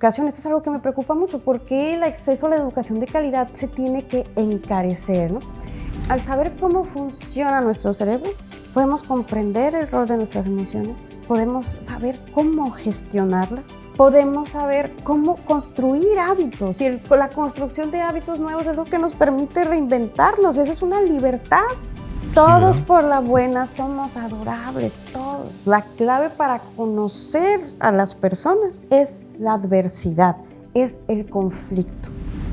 Esto es algo que me preocupa mucho, porque el acceso a la educación de calidad se tiene que encarecer, ¿no? Al saber cómo funciona nuestro cerebro, podemos comprender el rol de nuestras emociones, podemos saber cómo gestionarlas, podemos saber cómo construir hábitos, y la construcción de hábitos nuevos es lo que nos permite reinventarnos. Eso es una libertad. Todos Sí, por la buena somos adorables, todos. La clave para conocer a las personas es la adversidad, es el conflicto.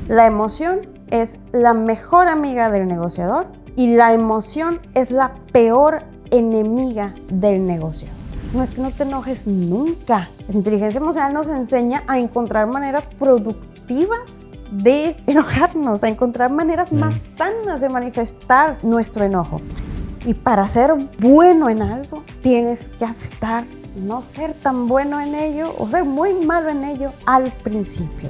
La emoción es la mejor amiga del negociador y la emoción es la peor enemiga del negociador. No es que no te enojes nunca. La inteligencia emocional nos enseña a encontrar maneras productivas de enojarnos, a encontrar maneras más sanas de manifestar nuestro enojo. Y para ser bueno en algo, tienes que aceptar no ser tan bueno en ello o ser muy malo en ello al principio.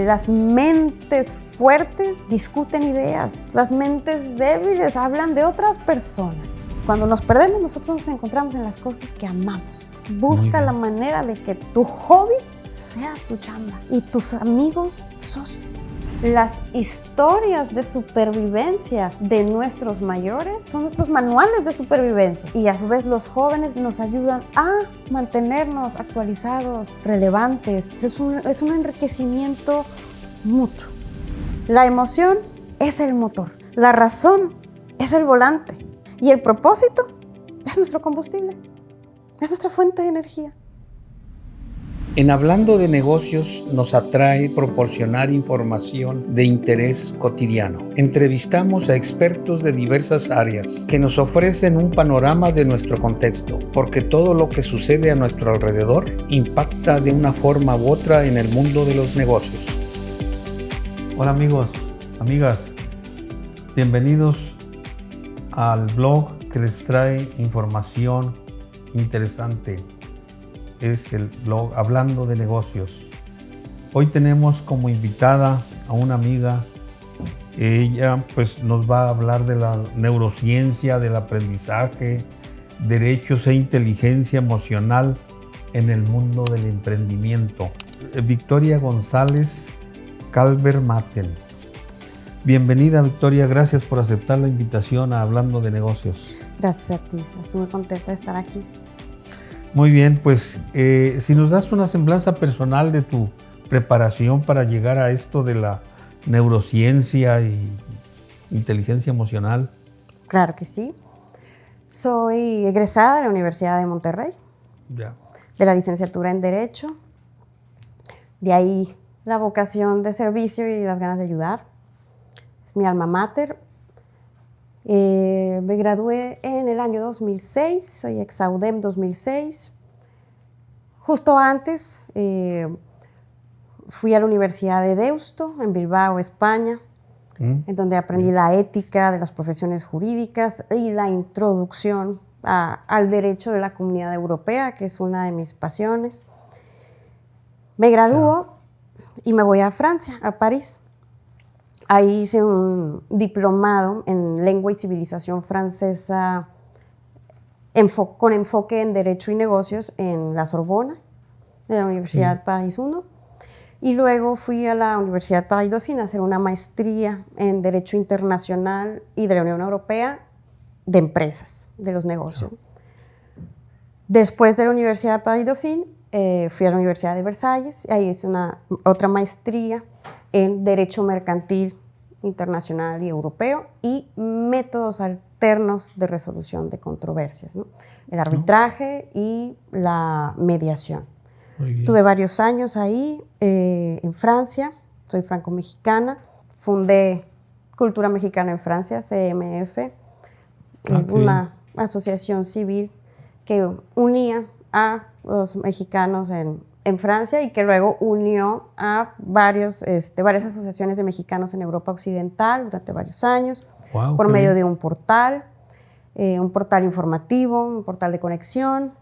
Las mentes fuertes discuten ideas, las mentes débiles hablan de otras personas. Cuando nos perdemos, nosotros nos encontramos en las cosas que amamos. Busca la manera de que tu hobby sea tu chamba y tus amigos tus socios. Las historias de supervivencia de nuestros mayores son nuestros manuales de supervivencia, y a su vez los jóvenes nos ayudan a mantenernos actualizados, relevantes. Es un enriquecimiento mutuo. La emoción es el motor, la razón es el volante y el propósito es nuestro combustible, es nuestra fuente de energía. En Hablando de Negocios nos atrae proporcionar información de interés cotidiano. Entrevistamos a expertos de diversas áreas que nos ofrecen un panorama de nuestro contexto, porque todo lo que sucede a nuestro alrededor impacta de una forma u otra en el mundo de los negocios. Hola amigos, amigas, bienvenidos al blog que les trae información interesante. Es el blog Hablando de Negocios. Hoy tenemos como invitada a una amiga. Ella pues nos va a hablar de la neurociencia, del aprendizaje, derechos e inteligencia emocional en el mundo del emprendimiento. Victoria González Calver-Maten. Bienvenida, Victoria, gracias por aceptar la invitación a Hablando de Negocios. Gracias a ti, estoy muy contenta de estar aquí. Muy bien, pues si nos das una semblanza personal de tu preparación para llegar a esto de la neurociencia y inteligencia emocional. Claro que sí. Soy egresada de la Universidad de Monterrey, de la licenciatura en Derecho. De ahí la vocación de servicio y las ganas de ayudar. Es mi alma mater. Me gradué en el año 2006, soy ex-AUDEM 2006. Justo antes fui a la Universidad de Deusto, en Bilbao, España, en donde aprendí la ética de las profesiones jurídicas y la introducción al derecho de la Comunidad Europea, que es una de mis pasiones. Me gradúo y me voy a Francia, a París. Ahí hice un diplomado en lengua y civilización francesa con enfoque en Derecho y Negocios en la Sorbona, de la Universidad Paris I. Y luego fui a la Universidad Paris Dauphine a hacer una maestría en Derecho Internacional y de la Unión Europea de empresas, de los negocios. Después de la Universidad Paris Dauphine, fui a la Universidad de Versalles, ahí hice otra maestría en Derecho Mercantil Internacional y Europeo y métodos alternos de resolución de controversias, ¿no? El arbitraje y la mediación. Estuve varios años ahí en Francia, soy franco-mexicana, fundé Cultura Mexicana en Francia, CMF, una asociación civil que unía a los mexicanos en Francia y que luego unió a varias asociaciones de mexicanos en Europa Occidental durante varios años, por medio de un portal informativo, un portal de conexión.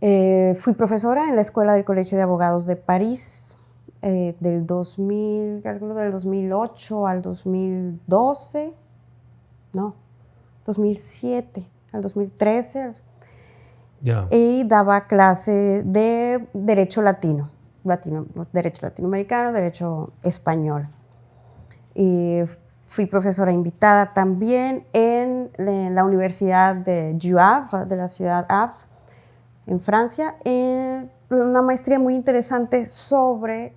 Fui profesora en la Escuela del Colegio de Abogados de París del 2008 al 2012, 2007 al 2013. Y daba clase de Derecho Latino. derecho latinoamericano, derecho español. Y fui profesora invitada también en la Universidad de Du Havre, de la ciudad Havre, en Francia, una maestría muy interesante sobre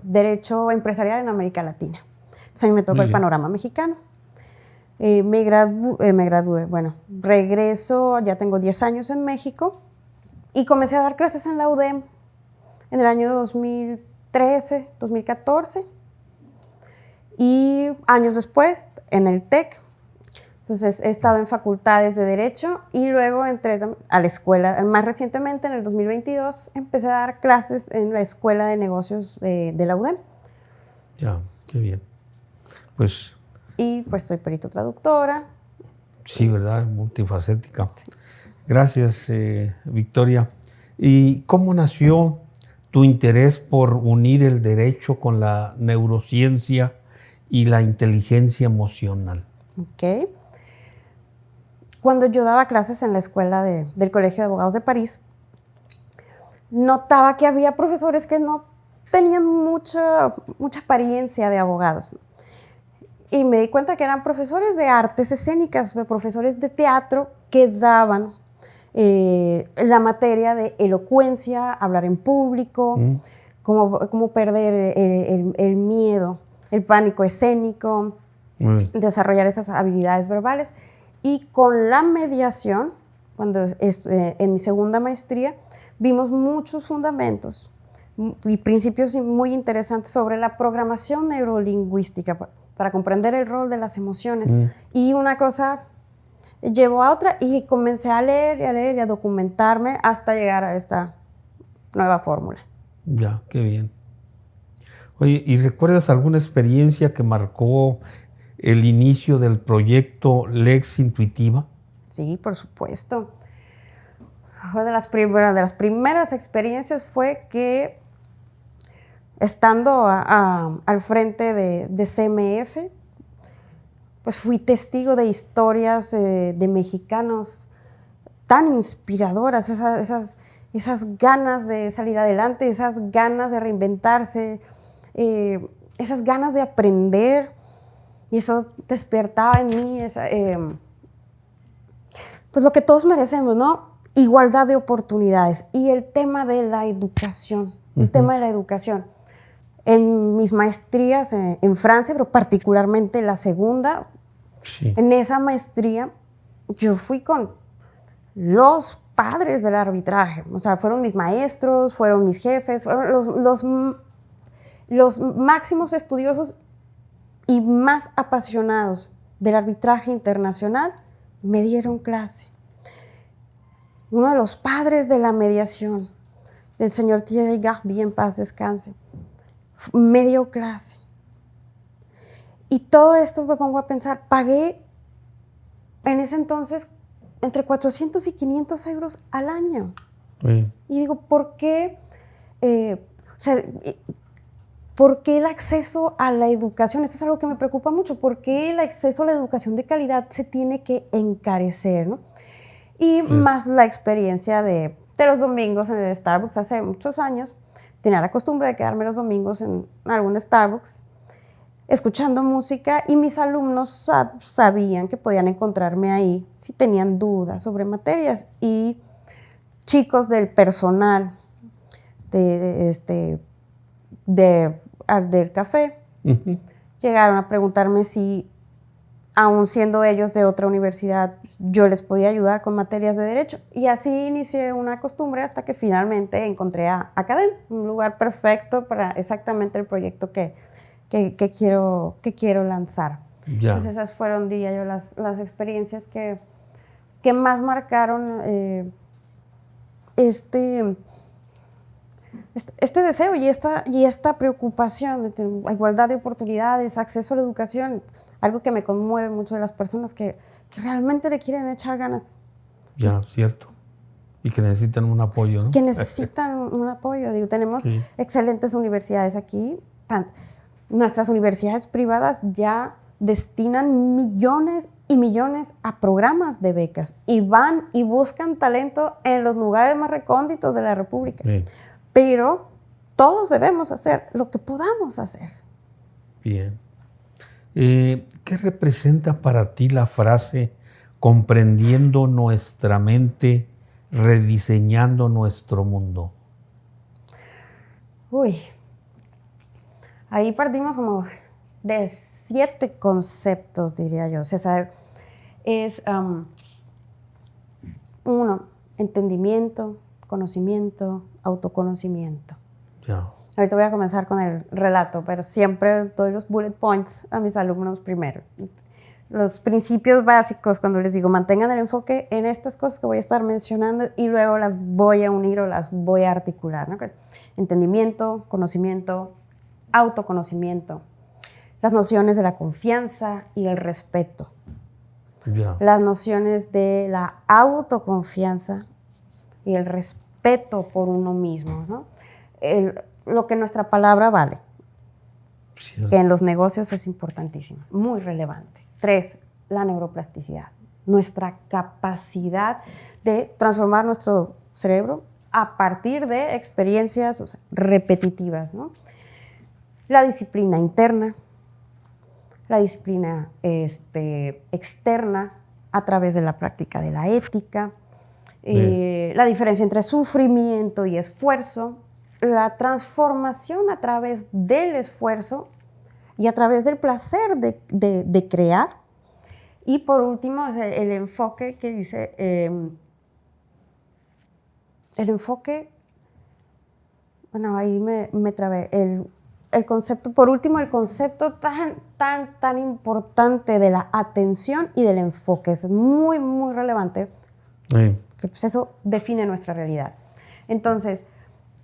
derecho empresarial en América Latina. Entonces a mí me tocó el panorama mexicano. Me gradué, bueno, regreso, ya tengo 10 años en México y comencé a dar clases en la UDEM en el año 2013, 2014 y años después en el TEC. Entonces he estado en facultades de Derecho y luego entré a la escuela. Más recientemente, en el 2022, empecé a dar clases en la Escuela de Negocios de la UDEM. Ya, qué bien. Pues... Y pues soy perito traductora. Sí, ¿verdad? Multifacética. Sí. Gracias, Victoria. ¿Y cómo nació tu interés por unir el derecho con la neurociencia y la inteligencia emocional? Ok. Cuando yo daba clases en la escuela del Colegio de Abogados de París, notaba que había profesores que no tenían mucha apariencia de abogados. Y me di cuenta que eran profesores de artes escénicas, profesores de teatro que daban la materia de elocuencia, hablar en público, cómo perder el miedo, el pánico escénico, desarrollar esas habilidades verbales. Y con la mediación, cuando en mi segunda maestría, vimos muchos fundamentos y principios muy interesantes sobre la programación neurolingüística para comprender el rol de las emociones. Y una cosa llevó a otra y comencé a leer y a leer y a documentarme hasta llegar a esta nueva fórmula. Ya, qué bien. Oye, ¿y recuerdas alguna experiencia que marcó el inicio del proyecto Lex Intuitiva? Sí, por supuesto. Una de las primeras experiencias fue que, estando al frente de CMF, pues fui testigo de historias de mexicanos tan inspiradoras, esas ganas de salir adelante, esas ganas de reinventarse, esas ganas de aprender, y eso despertaba en mí pues lo que todos merecemos, ¿no? Igualdad de oportunidades y el tema de la educación, el tema de la educación. En mis maestrías en Francia, pero particularmente la segunda, en esa maestría yo fui con los padres del arbitraje, o sea, fueron mis maestros, fueron mis jefes, fueron los máximos estudiosos y más apasionados del arbitraje internacional me dieron clase. Uno de los padres de la mediación, del señor Thierry Garbi, en paz descanse, me dio clase. Y todo esto me pongo a pensar, pagué en ese entonces entre 400 y 500 euros al año. Y digo, ¿por qué? ¿Por qué el acceso a la educación? Esto es algo que me preocupa mucho. ¿Por qué el acceso a la educación de calidad se tiene que encarecer, ¿no? Y más la experiencia de los domingos en el Starbucks. Hace muchos años tenía la costumbre de quedarme los domingos en algún Starbucks escuchando música, y mis alumnos sabían que podían encontrarme ahí si tenían dudas sobre materias, y chicos del personal del café llegaron a preguntarme si, aun siendo ellos de otra universidad, yo les podía ayudar con materias de derecho, y así inicié una costumbre hasta que finalmente encontré a Academ, un lugar perfecto para exactamente el proyecto que quiero lanzar. Ya. Entonces esas fueron, diría yo, las experiencias que más marcaron este deseo y esta preocupación de tener igualdad de oportunidades, acceso a la educación, algo que me conmueve mucho de las personas que realmente le quieren echar ganas. Ya, cierto. Y que necesitan un apoyo, ¿no? Que necesitan un apoyo. Digo, tenemos excelentes universidades aquí. Nuestras universidades privadas ya destinan millones y millones a programas de becas y van y buscan talento en los lugares más recónditos de la República. Pero todos debemos hacer lo que podamos hacer. Bien. ¿Qué representa para ti la frase comprendiendo nuestra mente, rediseñando nuestro mundo? Uy, ahí partimos como de 7 conceptos, diría yo. O sea, es 1, entendimiento, conocimiento, autoconocimiento. Ya. Ahorita voy a comenzar con el relato, pero siempre doy los bullet points a mis alumnos primero. Los principios básicos, cuando les digo, mantengan el enfoque en estas cosas que voy a estar mencionando y luego las voy a unir o las voy a articular, ¿no? Entendimiento, conocimiento, autoconocimiento, las nociones de la confianza y el respeto, las nociones de la autoconfianza y el respeto por uno mismo, ¿no? Lo que nuestra palabra vale, que en los negocios es importantísimo, muy relevante. 3, la neuroplasticidad, nuestra capacidad de transformar nuestro cerebro a partir de experiencias repetitivas, ¿no? La disciplina interna, la disciplina externa a través de la práctica de la ética, la diferencia entre sufrimiento y esfuerzo, la transformación a través del esfuerzo y a través del placer de crear. Y por último, el enfoque que dice, el enfoque, bueno, ahí me trabé, el concepto, por último, el concepto tan importante de la atención y del enfoque, es muy, muy relevante, que pues eso define nuestra realidad. Entonces,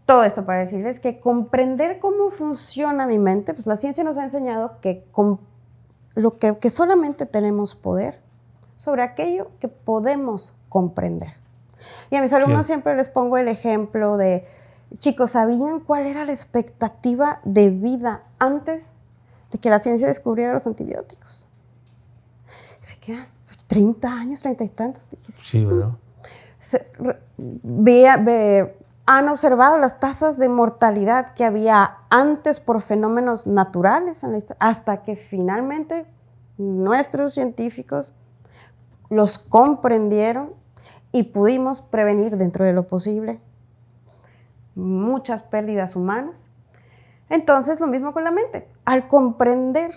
todo esto para decirles que comprender cómo funciona mi mente, pues la ciencia nos ha enseñado que solamente tenemos poder sobre aquello que podemos comprender. Y a mis alumnos siempre les pongo el ejemplo de, chicos, ¿sabían cuál era la expectativa de vida antes de que la ciencia descubriera los antibióticos? Se quedan 30 años, 30 y tantos. Sí, ¿verdad? Han observado las tasas de mortalidad que había antes por fenómenos naturales en la historia, hasta que finalmente nuestros científicos los comprendieron y pudimos prevenir dentro de lo posible muchas pérdidas humanas. Entonces, lo mismo con la mente. Al comprender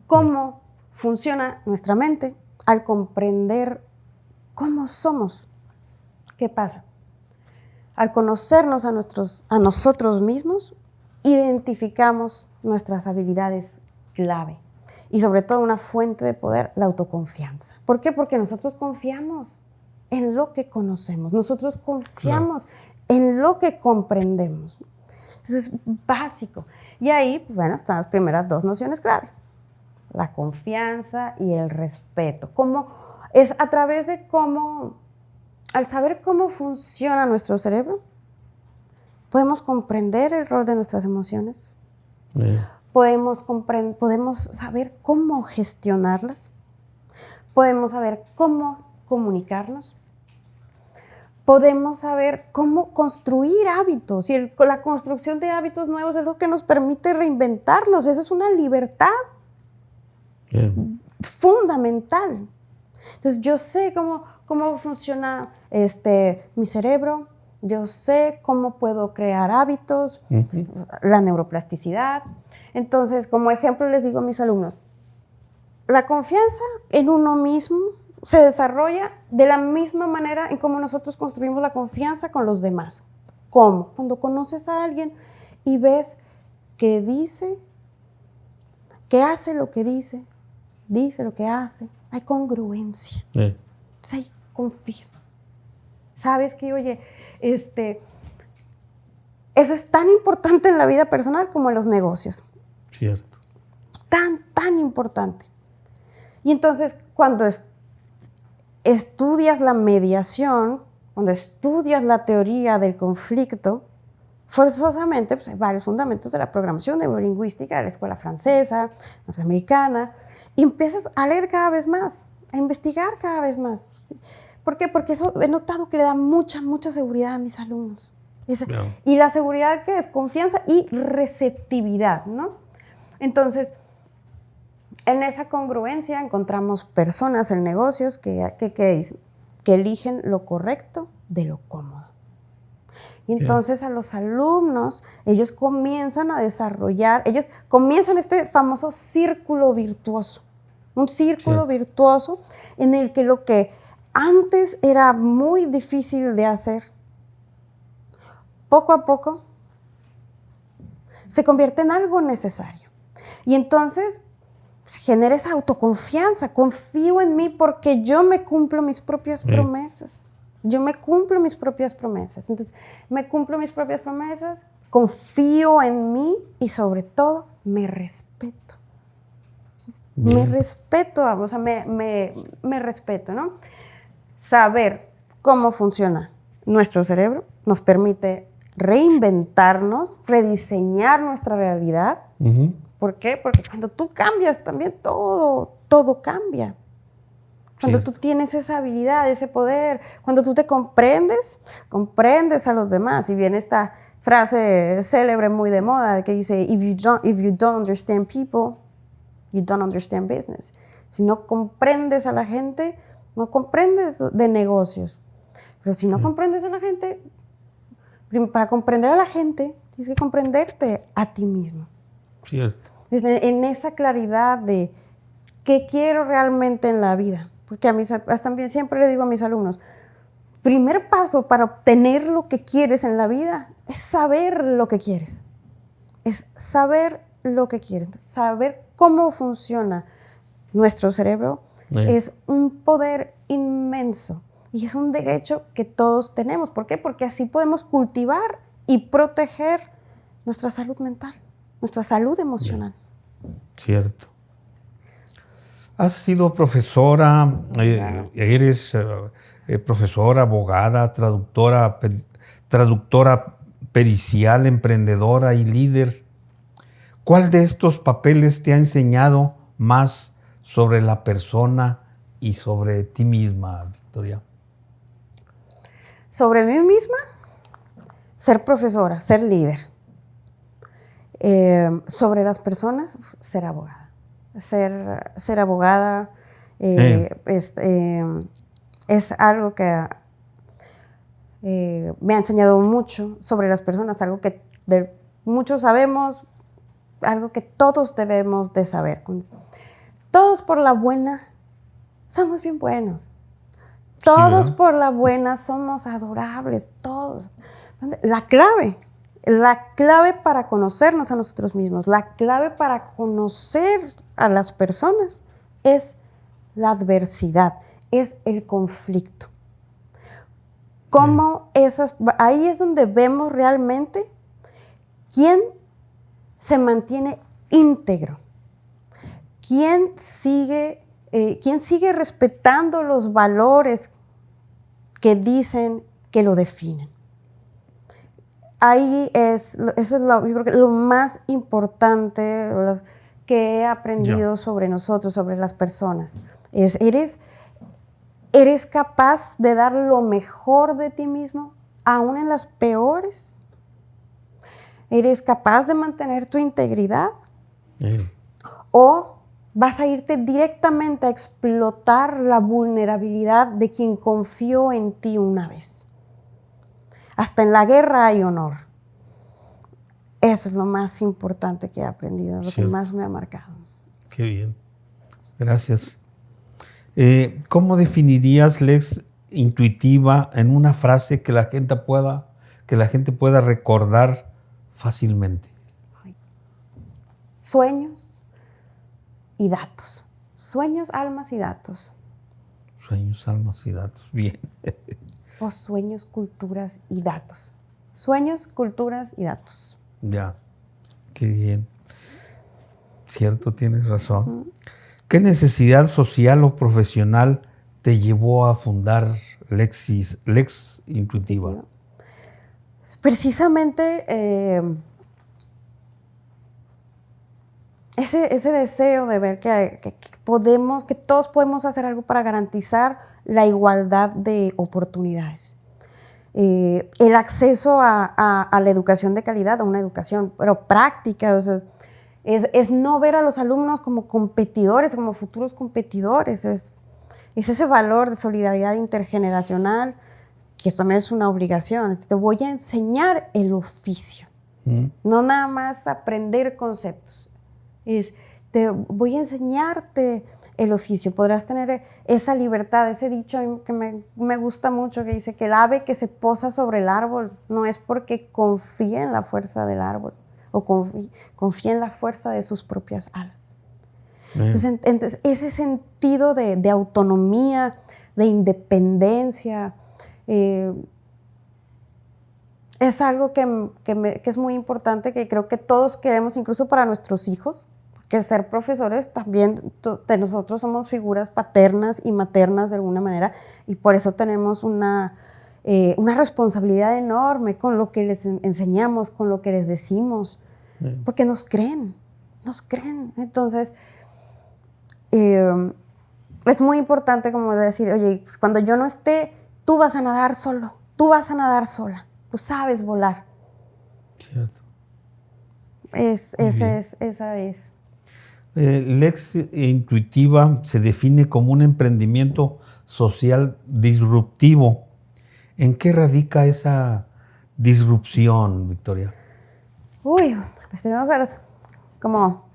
cómo funciona nuestra mente, al comprender cómo somos, ¿qué pasa? Al conocernos a nosotros mismos, identificamos nuestras habilidades clave y sobre todo una fuente de poder, la autoconfianza. ¿Por qué? Porque nosotros confiamos en lo que conocemos, nosotros confiamos en lo que comprendemos. Eso es básico. Y ahí, bueno, están las primeras 2 nociones clave, la confianza y el respeto. Es a través de al saber cómo funciona nuestro cerebro, podemos comprender el rol de nuestras emociones, podemos saber cómo gestionarlas, podemos saber cómo comunicarnos, podemos saber cómo construir hábitos. Y la construcción de hábitos nuevos es lo que nos permite reinventarnos. Eso es una libertad fundamental. Entonces, yo sé cómo funciona mi cerebro, yo sé cómo puedo crear hábitos, la neuroplasticidad. Entonces, como ejemplo les digo a mis alumnos, la confianza en uno mismo se desarrolla de la misma manera en cómo nosotros construimos la confianza con los demás. ¿Cómo? Cuando conoces a alguien y ves que dice, que hace lo que dice lo que hace, hay congruencia. Entonces ahí confías. Sabes que, oye, eso es tan importante en la vida personal como en los negocios. Cierto. Tan importante. Y entonces, cuando estudias la mediación, cuando estudias la teoría del conflicto, forzosamente pues hay varios fundamentos de la programación neurolingüística de la escuela francesa, norteamericana, y empiezas a leer cada vez más, a investigar cada vez más. ¿Por qué? Porque eso he notado que le da mucha seguridad a mis alumnos. Y la seguridad, ¿qué es? Confianza y receptividad, ¿no? Entonces, en esa congruencia encontramos personas en negocios que eligen lo correcto de lo cómodo. Y entonces a los alumnos, ellos comienzan a desarrollar, ellos comienzan este famoso círculo virtuoso. Un círculo virtuoso en el que lo que antes era muy difícil de hacer, poco a poco se convierte en algo necesario. Y entonces se genera esa autoconfianza. Confío en mí porque yo me cumplo mis propias promesas. Yo me cumplo mis propias promesas. Entonces, me cumplo mis propias promesas, confío en mí y sobre todo me respeto. Me respeto, o sea, me respeto, ¿no? Saber cómo funciona nuestro cerebro nos permite reinventarnos, rediseñar nuestra realidad. ¿Por qué? Porque cuando tú cambias también todo cambia. Cuando tú tienes esa habilidad, ese poder, cuando tú te comprendes a los demás. Y viene esta frase célebre muy de moda que dice, if you don't understand people, you don't understand business. Si no comprendes a la gente, no comprendes de negocios. Pero si no comprendes a la gente, para comprender a la gente, tienes que comprenderte a ti mismo. Cierto. En esa claridad de qué quiero realmente en la vida. Porque también siempre le digo a mis alumnos, primer paso para obtener lo que quieres en la vida es saber lo que quieres. Es saber lo que quieres. Saber cómo funciona nuestro cerebro es un poder inmenso y es un derecho que todos tenemos. ¿Por qué? Porque así podemos cultivar y proteger nuestra salud mental, nuestra salud emocional. Cierto. Has sido profesora, eres profesora, abogada, traductora pericial, emprendedora y líder. ¿Cuál de estos papeles te ha enseñado más sobre la persona y sobre ti misma, Victoria? Sobre mí misma, ser profesora, ser líder. Sobre las personas, ser abogada. Ser abogada es algo que me ha enseñado mucho sobre las personas, algo que muchos sabemos, algo que todos debemos de saber. Todos por la buena somos bien buenos. Todos por la buena somos adorables, todos. La clave para conocernos a nosotros mismos, la clave para conocer a las personas es la adversidad, es el conflicto. Ahí es donde vemos realmente quién se mantiene íntegro, quién sigue respetando los valores que dicen que lo definen. Eso es yo creo que lo más importante que he aprendido sobre nosotros, sobre las personas. Eres capaz de dar lo mejor de ti mismo, aún en las peores. ¿Eres capaz de mantener tu integridad? ¿O vas a irte directamente a explotar la vulnerabilidad de quien confió en ti una vez? Hasta en la guerra hay honor. Eso es lo más importante que he aprendido, lo que más me ha marcado. Qué bien. Gracias. ¿Cómo definirías la intuitiva en una frase que la gente pueda recordar fácilmente? Sueños y datos. Sueños, almas y datos. Sueños, almas y datos. Bien. O sueños, culturas y datos. Sueños, culturas y datos. Ya, qué bien. Cierto, tienes razón. ¿Qué necesidad social o profesional te llevó a fundar Lex Intuitiva? Precisamente ese deseo de ver que todos podemos hacer algo para garantizar la igualdad de oportunidades. el acceso a la educación de calidad, a una educación pero práctica. O sea, es no ver a los alumnos como competidores, como futuros competidores. Es ese valor de solidaridad intergeneracional, que esto también es una obligación. Te voy a enseñar el oficio, no nada más aprender conceptos. Te voy a enseñarte el oficio. Podrás tener esa libertad, ese dicho que me gusta mucho, que dice que el ave que se posa sobre el árbol no es porque confía en la fuerza del árbol o confía en la fuerza de sus propias alas. Entonces, ese sentido de autonomía, de independencia, es algo que es muy importante, que creo que todos queremos, incluso para nuestros hijos, que ser profesores también de nosotros somos figuras paternas y maternas de alguna manera, y por eso tenemos una responsabilidad enorme con lo que les enseñamos, con lo que les decimos, porque nos creen. Entonces, es muy importante como decir, oye, pues cuando yo no esté, tú vas a nadar solo, tú vas a nadar sola, tú sabes volar. Cierto. Esa es. Lex Intuitiva se define como un emprendimiento social disruptivo. ¿En qué radica esa disrupción, Victoria? Pues tenemos que ver como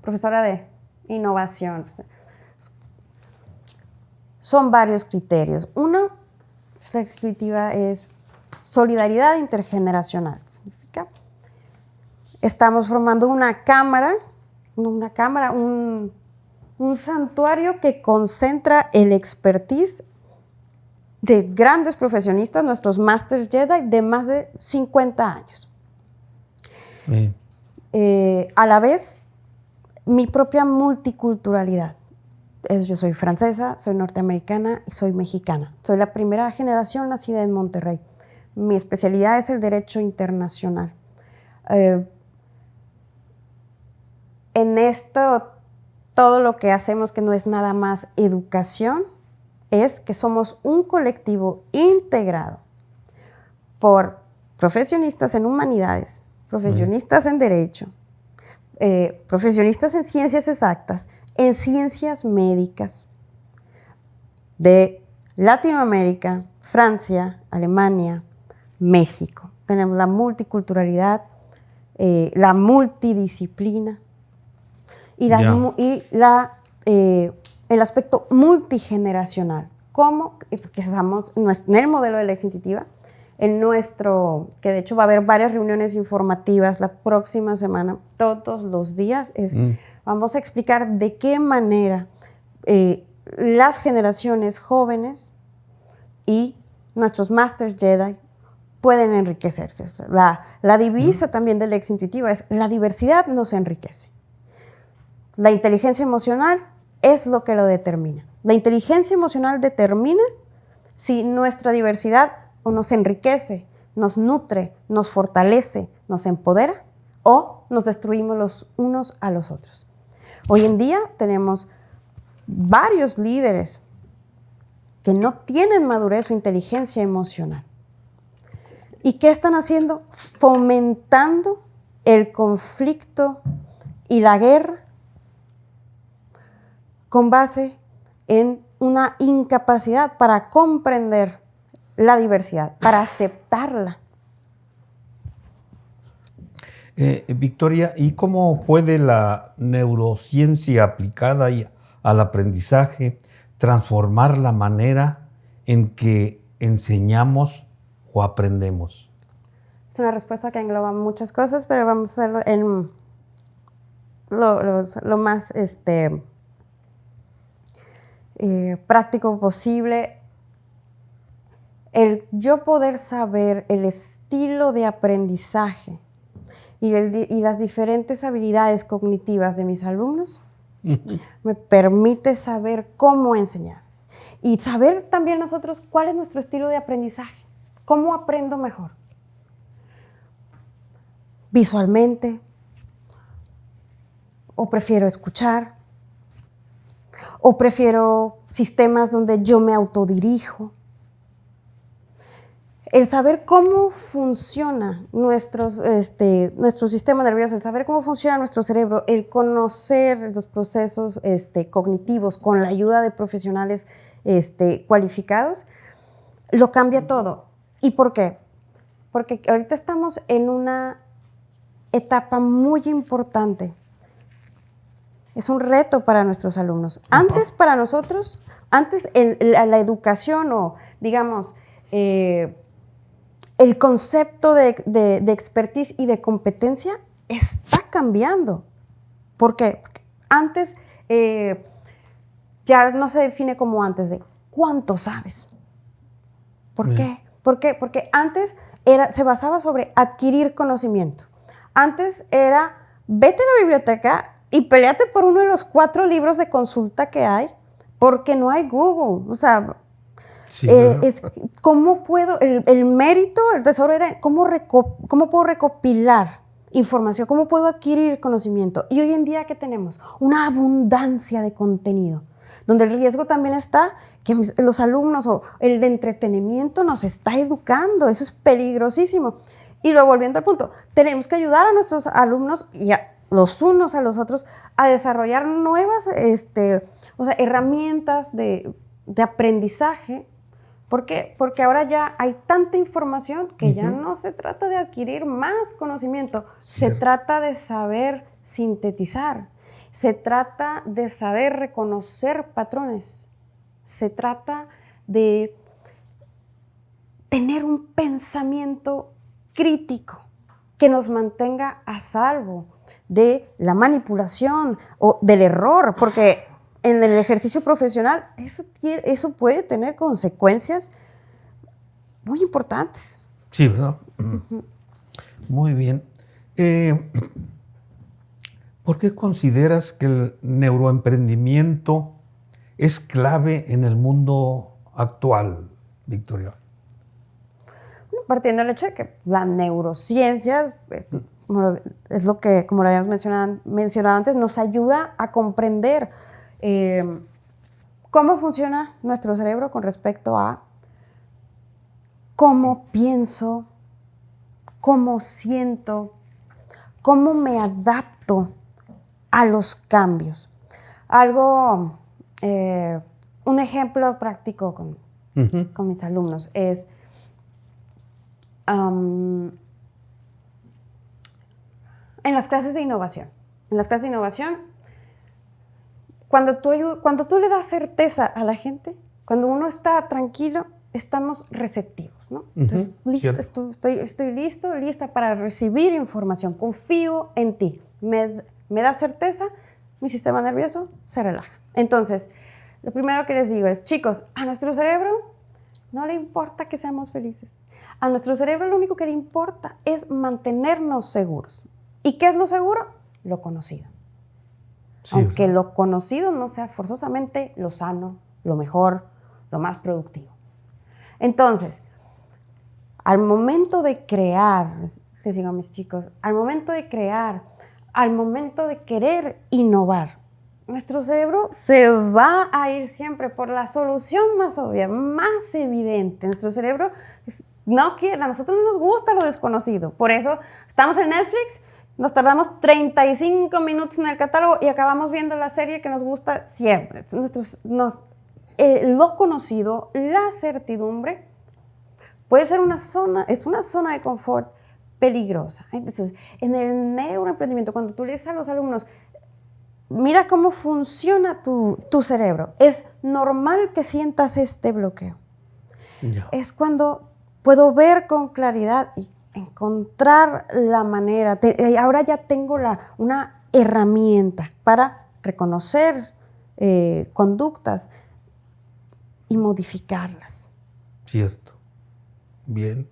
profesora de innovación. Son varios criterios. Uno, Lex Intuitiva es solidaridad intergeneracional. Significa, estamos formando un santuario que concentra el expertise de grandes profesionistas, nuestros Masters Jedi de más de 50 años. A la vez, mi propia multiculturalidad. Yo soy francesa, soy norteamericana y soy mexicana. Soy la primera generación nacida en Monterrey. Mi especialidad es el derecho internacional. En esto, todo lo que hacemos, que no es nada más educación, es que somos un colectivo integrado por profesionistas en humanidades, profesionistas en derecho, profesionistas en ciencias exactas, en ciencias médicas, de Latinoamérica, Francia, Alemania, México. Tenemos la multiculturalidad, la multidisciplina, y el aspecto multigeneracional. ¿Cómo? Que estamos en el modelo de Lex Intuitiva, que de hecho va a haber varias reuniones informativas la próxima semana, todos los días. Vamos a explicar de qué manera las generaciones jóvenes y nuestros Masters Jedi pueden enriquecerse. La divisa también de Lex Intuitiva es: la diversidad nos enriquece. La inteligencia emocional es lo que lo determina. La inteligencia emocional determina si nuestra diversidad o nos enriquece, nos nutre, nos fortalece, nos empodera, o nos destruimos los unos a los otros. Hoy en día tenemos varios líderes que no tienen madurez o inteligencia emocional. ¿Y qué están haciendo? Fomentando el conflicto y la guerra con base en una incapacidad para comprender la diversidad, para aceptarla. Victoria, ¿y cómo puede la neurociencia aplicada al aprendizaje transformar la manera en que enseñamos o aprendemos? Es una respuesta que engloba muchas cosas, pero vamos a hacerlo en lo más práctico posible. El yo poder saber el estilo de aprendizaje y las diferentes habilidades cognitivas de mis alumnos me permite saber cómo enseñarles. Y saber también nosotros cuál es nuestro estilo de aprendizaje. ¿Cómo aprendo mejor? Visualmente. ¿O prefiero escuchar? ¿O prefiero sistemas donde yo me autodirijo? El saber cómo funciona nuestro sistema nervioso, el saber cómo funciona nuestro cerebro, el conocer los procesos cognitivos con la ayuda de profesionales cualificados, lo cambia todo. ¿Y por qué? Porque ahorita estamos en una etapa muy importante. Es un reto para nuestros alumnos. Antes, para nosotros, la educación o, digamos, el concepto de expertise y de competencia está cambiando. ¿Por qué? Porque antes ya no se define como antes de ¿cuánto sabes? ¿Por qué? ¿Por qué? Porque antes se basaba sobre adquirir conocimiento. Antes era vete a la biblioteca y peleate por uno de los 4 libros de consulta que hay, porque no hay Google. O sea, sí, ¿cómo puedo? El mérito, el tesoro era ¿cómo puedo recopilar información? ¿Cómo puedo adquirir conocimiento? Y hoy en día, ¿qué tenemos? Una abundancia de contenido, donde el riesgo también está que los alumnos o el de entretenimiento nos está educando. Eso es peligrosísimo. Y luego, volviendo al punto, tenemos que ayudar a nuestros alumnos y los unos a los otros a desarrollar nuevas herramientas de aprendizaje. ¿Por qué? Porque ahora ya hay tanta información que ya no se trata de adquirir más conocimiento, se trata de saber sintetizar, se trata de saber reconocer patrones, se trata de tener un pensamiento crítico que nos mantenga a salvo de la manipulación o del error, porque en el ejercicio profesional eso puede tener consecuencias muy importantes. Sí, ¿verdad? Muy bien. ¿Por qué consideras que el neuroemprendimiento es clave en el mundo actual, Victoria? Partiendo del hecho de que la neurociencia es lo que, como lo habíamos mencionado antes, nos ayuda a comprender cómo funciona nuestro cerebro con respecto a cómo pienso, cómo siento, cómo me adapto a los cambios. Un ejemplo práctico con mis alumnos es en las clases de innovación. En las clases de innovación, cuando tú le das certeza a la gente, cuando uno está tranquilo, estamos receptivos, ¿no? Entonces, estoy listo, lista para recibir información. Confío en ti. Me da certeza, mi sistema nervioso se relaja. Entonces, lo primero que les digo es, chicos, a nuestro cerebro no le importa que seamos felices. A nuestro cerebro lo único que le importa es mantenernos seguros. ¿Y qué es lo seguro? Lo conocido. Sí, aunque lo conocido no sea forzosamente lo sano, lo mejor, lo más productivo. Entonces, al momento de crear, les digo a mis chicos, al momento de querer innovar, nuestro cerebro se va a ir siempre por la solución más obvia, más evidente. Nuestro cerebro no quiere, a nosotros no nos gusta lo desconocido. Por eso estamos en Netflix, nos tardamos 35 minutos en el catálogo y acabamos viendo la serie que nos gusta siempre. Lo conocido, la certidumbre, puede ser una zona de confort peligrosa. Entonces, en el neuroemprendimiento, cuando tú le dices a los alumnos, mira cómo funciona tu cerebro, es normal que sientas este bloqueo. Yeah. Es cuando puedo ver con claridad y encontrar la manera. Ahora ya tengo una herramienta para reconocer conductas y modificarlas. Cierto. Bien.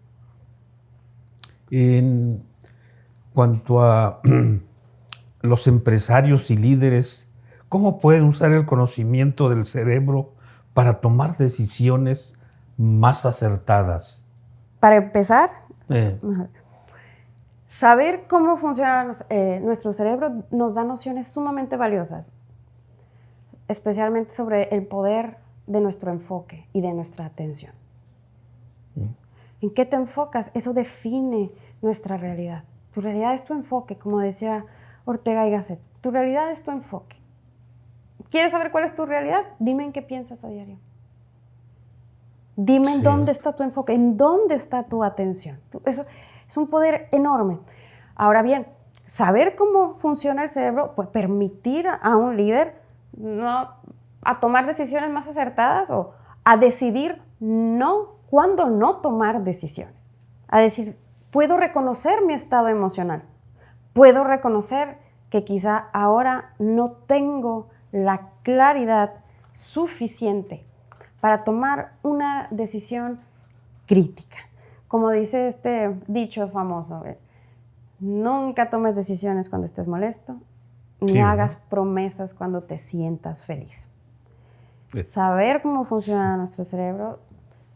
En cuanto a los empresarios y líderes, ¿cómo pueden usar el conocimiento del cerebro para tomar decisiones más acertadas? Para empezar, saber cómo funciona nuestro cerebro nos da nociones sumamente valiosas, especialmente sobre el poder de nuestro enfoque y de nuestra atención. ¿En qué te enfocas? Eso define nuestra realidad. Tu realidad es tu enfoque, como decía Ortega y Gasset. Tu realidad es tu enfoque. ¿Quieres saber cuál es tu realidad? Dime en qué piensas a diario. Dime en dónde está tu enfoque, en dónde está tu atención. Eso es un poder enorme. Ahora bien, saber cómo funciona el cerebro puede permitir a un líder a tomar decisiones más acertadas o a decidir cuándo no tomar decisiones. A decir, puedo reconocer mi estado emocional. Puedo reconocer que quizá ahora no tengo la claridad suficiente para tomar una decisión crítica. Como dice este dicho famoso, nunca tomes decisiones cuando estés molesto, ni hagas promesas cuando te sientas feliz. Saber cómo funciona nuestro cerebro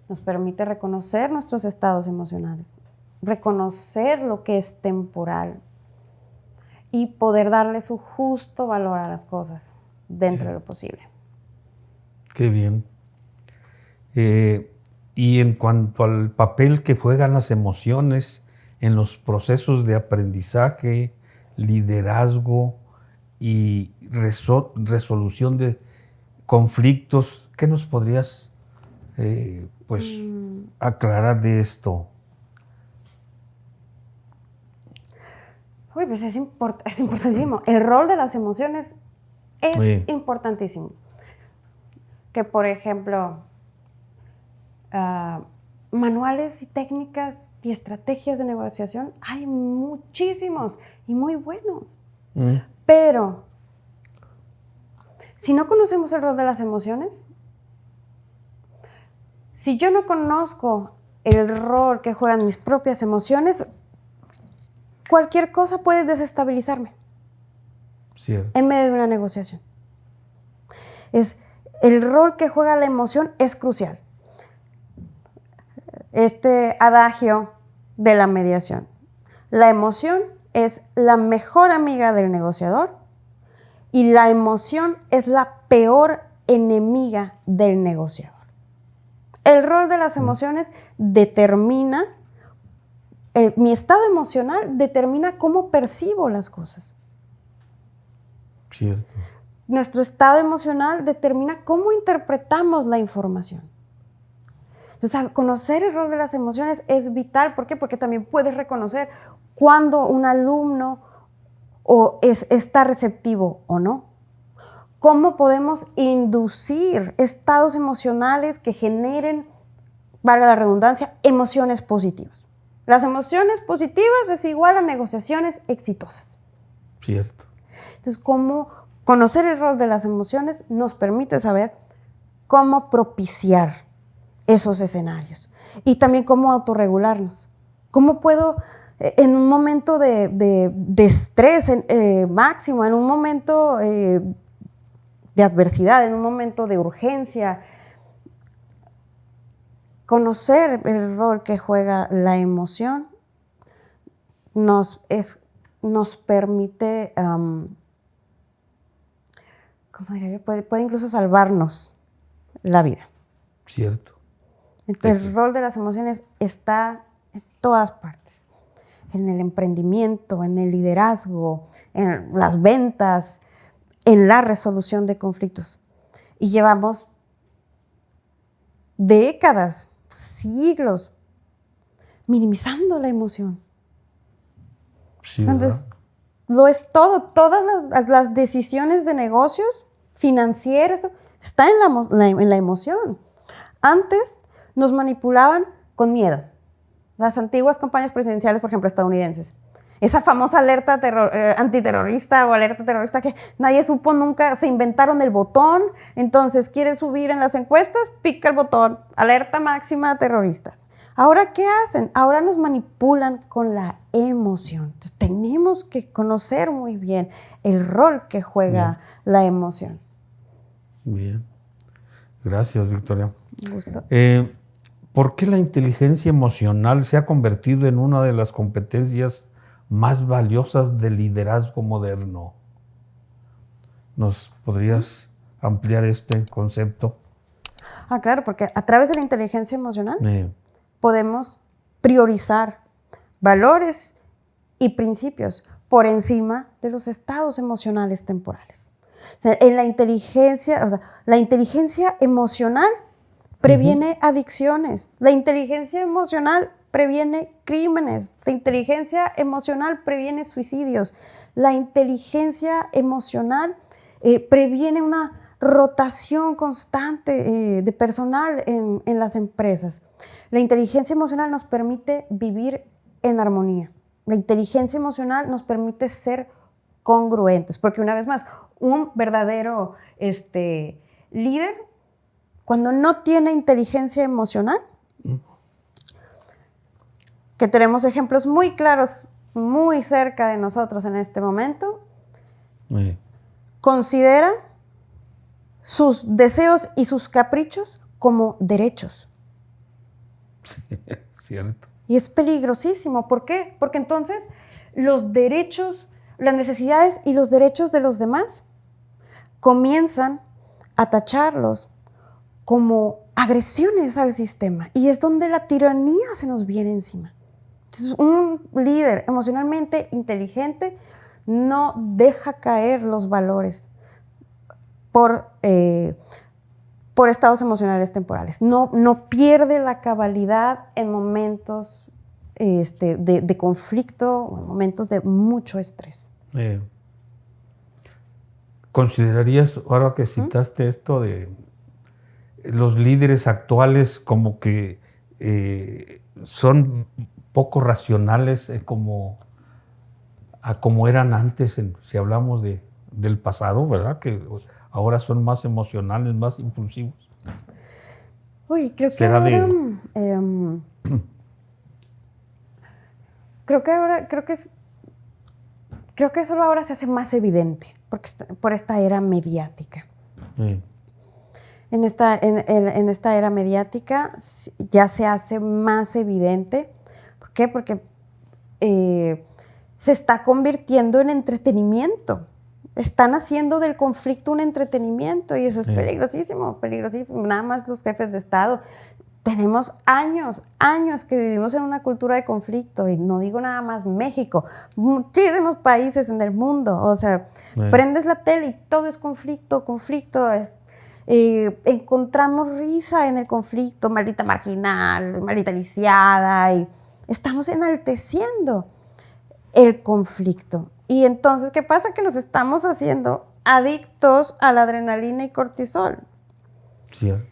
nos permite reconocer nuestros estados emocionales, reconocer lo que es temporal y poder darle su justo valor a las cosas dentro de lo posible. Qué bien. Y en cuanto al papel que juegan las emociones en los procesos de aprendizaje, liderazgo y resolución de conflictos, ¿qué nos podrías aclarar de esto? Uy, pues es importantísimo. El rol de las emociones es importantísimo. Que, por ejemplo, manuales y técnicas y estrategias de negociación hay muchísimos y muy buenos. Pero si no conocemos el rol de las emociones, si yo no conozco el rol que juegan mis propias emociones, cualquier cosa puede desestabilizarme. Cierto. En medio de una negociación. El rol que juega la emoción es crucial. Este adagio de la mediación. La emoción es la mejor amiga del negociador y la emoción es la peor enemiga del negociador. El rol de las emociones determina, mi estado emocional determina cómo percibo las cosas. Cierto. Nuestro estado emocional determina cómo interpretamos la información. Entonces, conocer el rol de las emociones es vital. ¿Por qué? Porque también puedes reconocer cuando un alumno está receptivo o no. ¿Cómo podemos inducir estados emocionales que generen, valga la redundancia, emociones positivas? Las emociones positivas es igual a negociaciones exitosas. Cierto. Entonces, cómo conocer el rol de las emociones nos permite saber cómo propiciar esos escenarios y también cómo autorregularnos. ¿Cómo puedo, en un momento de estrés máximo, en un momento de adversidad, en un momento de urgencia, conocer el rol que juega la emoción nos permite, ¿cómo diría yo? Puede incluso salvarnos la vida. Cierto. Entonces, el rol de las emociones está en todas partes. En el emprendimiento, en el liderazgo, en las ventas, en la resolución de conflictos. Y llevamos décadas, siglos, minimizando la emoción. Sí, entonces, lo es todo. Todas las decisiones de negocios, financieras, están en la emoción. Antes nos manipulaban con miedo. Las antiguas campañas presidenciales, por ejemplo, estadounidenses. Esa famosa alerta antiterrorista o alerta terrorista que nadie supo nunca, se inventaron el botón. Entonces, ¿quieres subir en las encuestas? Pica el botón, alerta máxima terrorista. Ahora, ¿qué hacen? Ahora nos manipulan con la emoción. Entonces, tenemos que conocer muy bien el rol que juega la emoción. Bien. Gracias, Victoria. Un gusto. ¿Por qué la inteligencia emocional se ha convertido en una de las competencias más valiosas del liderazgo moderno? ¿Nos podrías ampliar este concepto? Claro, porque a través de la inteligencia emocional podemos priorizar valores y principios por encima de los estados emocionales temporales. O sea, en la inteligencia emocional previene adicciones, la inteligencia emocional previene crímenes, la inteligencia emocional previene suicidios, la inteligencia emocional previene una rotación constante de personal en las empresas. La inteligencia emocional nos permite vivir en armonía. La inteligencia emocional nos permite ser congruentes, porque una vez más, un verdadero líder, cuando no tiene inteligencia emocional, que tenemos ejemplos muy claros, muy cerca de nosotros en este momento, considera sus deseos y sus caprichos como derechos. Sí, cierto. Y es peligrosísimo. ¿Por qué? Porque entonces los derechos, las necesidades y los derechos de los demás comienzan a tacharlos como agresiones al sistema. Y es donde la tiranía se nos viene encima. Entonces, un líder emocionalmente inteligente no deja caer los valores por estados emocionales temporales. No pierde la cabalidad en momentos de conflicto o en momentos de mucho estrés. ¿Considerarías, ahora que citaste esto de los líderes actuales, como que son poco racionales como eran antes, si hablamos del pasado, ¿verdad? Que ahora son más emocionales, más impulsivos. Uy, creo que ahora, creo que eso ahora se hace más evidente por esta era mediática. Sí. En esta era mediática ya se hace más evidente. ¿Por qué? Porque se está convirtiendo en entretenimiento. Están haciendo del conflicto un entretenimiento y eso es peligrosísimo, peligrosísimo. Nada más los jefes de Estado. Tenemos años que vivimos en una cultura de conflicto y no digo nada más México, muchísimos países en el mundo. O sea, prendes la tele y todo es conflicto. Encontramos risa en el conflicto, maldita marginal, maldita lisiada, y estamos enalteciendo el conflicto. Y entonces, ¿qué pasa? Que nos estamos haciendo adictos a la adrenalina y cortisol. Cierto.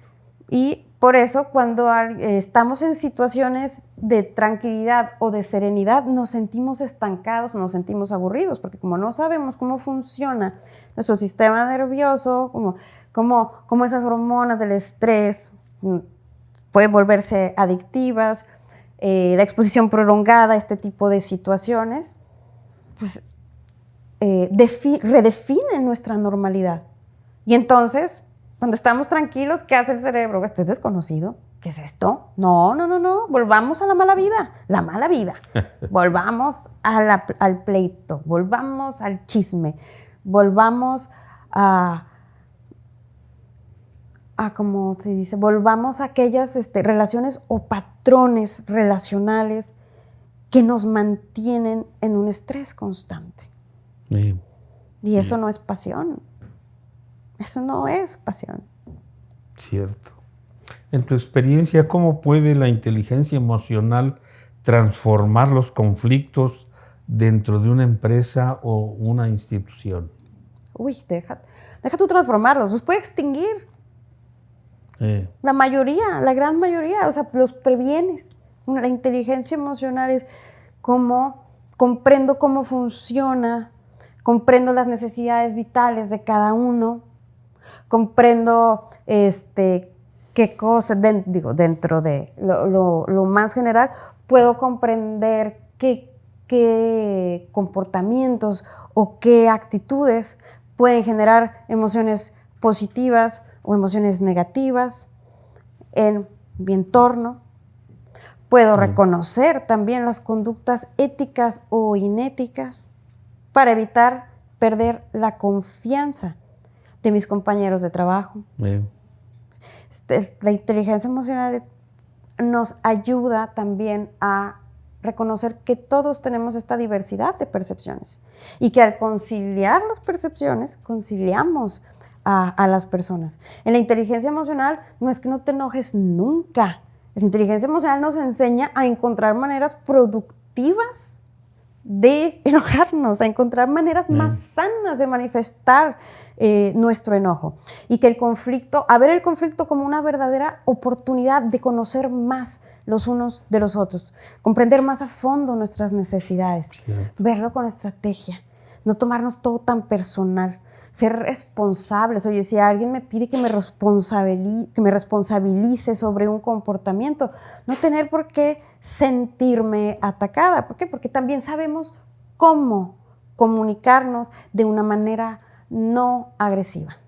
Y por eso, cuando estamos en situaciones de tranquilidad o de serenidad, nos sentimos estancados, nos sentimos aburridos, porque como no sabemos cómo funciona nuestro sistema nervioso, como esas hormonas del estrés pueden volverse adictivas, la exposición prolongada a este tipo de situaciones, pues redefinen nuestra normalidad. Y entonces, cuando estamos tranquilos, ¿qué hace el cerebro? ¿Esto es desconocido? ¿Qué es esto? No. Volvamos a la mala vida. Volvamos al pleito. Volvamos al chisme. Volvamos ¿cómo se dice? Volvamos a aquellas relaciones o patrones relacionales que nos mantienen en un estrés constante. Y eso no es pasión. Eso no es pasión. Cierto. En tu experiencia, ¿cómo puede la inteligencia emocional transformar los conflictos dentro de una empresa o una institución? Uy, deja tú transformarlos, los puede extinguir. La mayoría, la gran mayoría, o sea, los previenes. La inteligencia emocional es comprendo cómo funciona, comprendo las necesidades vitales de cada uno, comprendo qué cosas, dentro de lo más general, puedo comprender qué comportamientos o qué actitudes pueden generar emociones positivas o emociones negativas en mi entorno. Puedo reconocer también las conductas éticas o inéticas para evitar perder la confianza de mis compañeros de trabajo. La inteligencia emocional nos ayuda también a reconocer que todos tenemos esta diversidad de percepciones y que al conciliar las percepciones, conciliamos a las personas. En la inteligencia emocional no es que no te enojes nunca. La inteligencia emocional nos enseña a encontrar maneras productivas de enojarnos, a encontrar maneras más sanas de manifestar nuestro enojo. Y que el conflicto, a ver el conflicto como una verdadera oportunidad de conocer más los unos de los otros, comprender más a fondo nuestras necesidades, verlo con estrategia, no tomarnos todo tan personal, ser responsables. Oye, si alguien me pide que me responsabilice sobre un comportamiento, no tener por qué sentirme atacada. ¿Por qué? Porque también sabemos cómo comunicarnos de una manera no agresiva.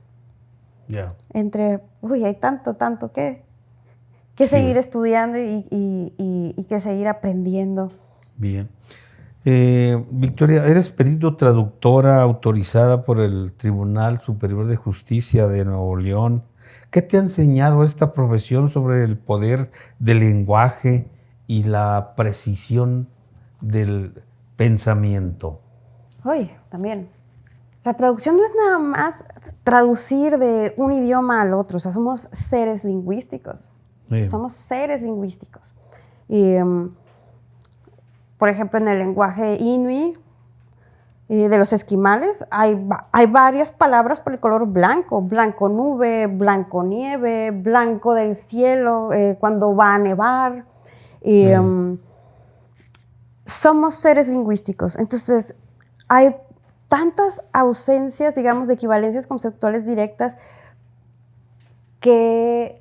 Hay tanto que seguir estudiando y que seguir aprendiendo. Bien. Victoria, eres perito traductora autorizada por el Tribunal Superior de Justicia de Nuevo León. ¿Qué te ha enseñado esta profesión sobre el poder del lenguaje y la precisión del pensamiento? También. La traducción no es nada más traducir de un idioma al otro. O sea, somos seres lingüísticos. Somos seres lingüísticos. Y, por ejemplo, en el lenguaje inuit de los esquimales hay varias palabras por el color blanco. Blanco nube, blanco nieve, blanco del cielo, cuando va a nevar. Somos seres lingüísticos. Entonces, hay tantas ausencias, digamos, de equivalencias conceptuales directas que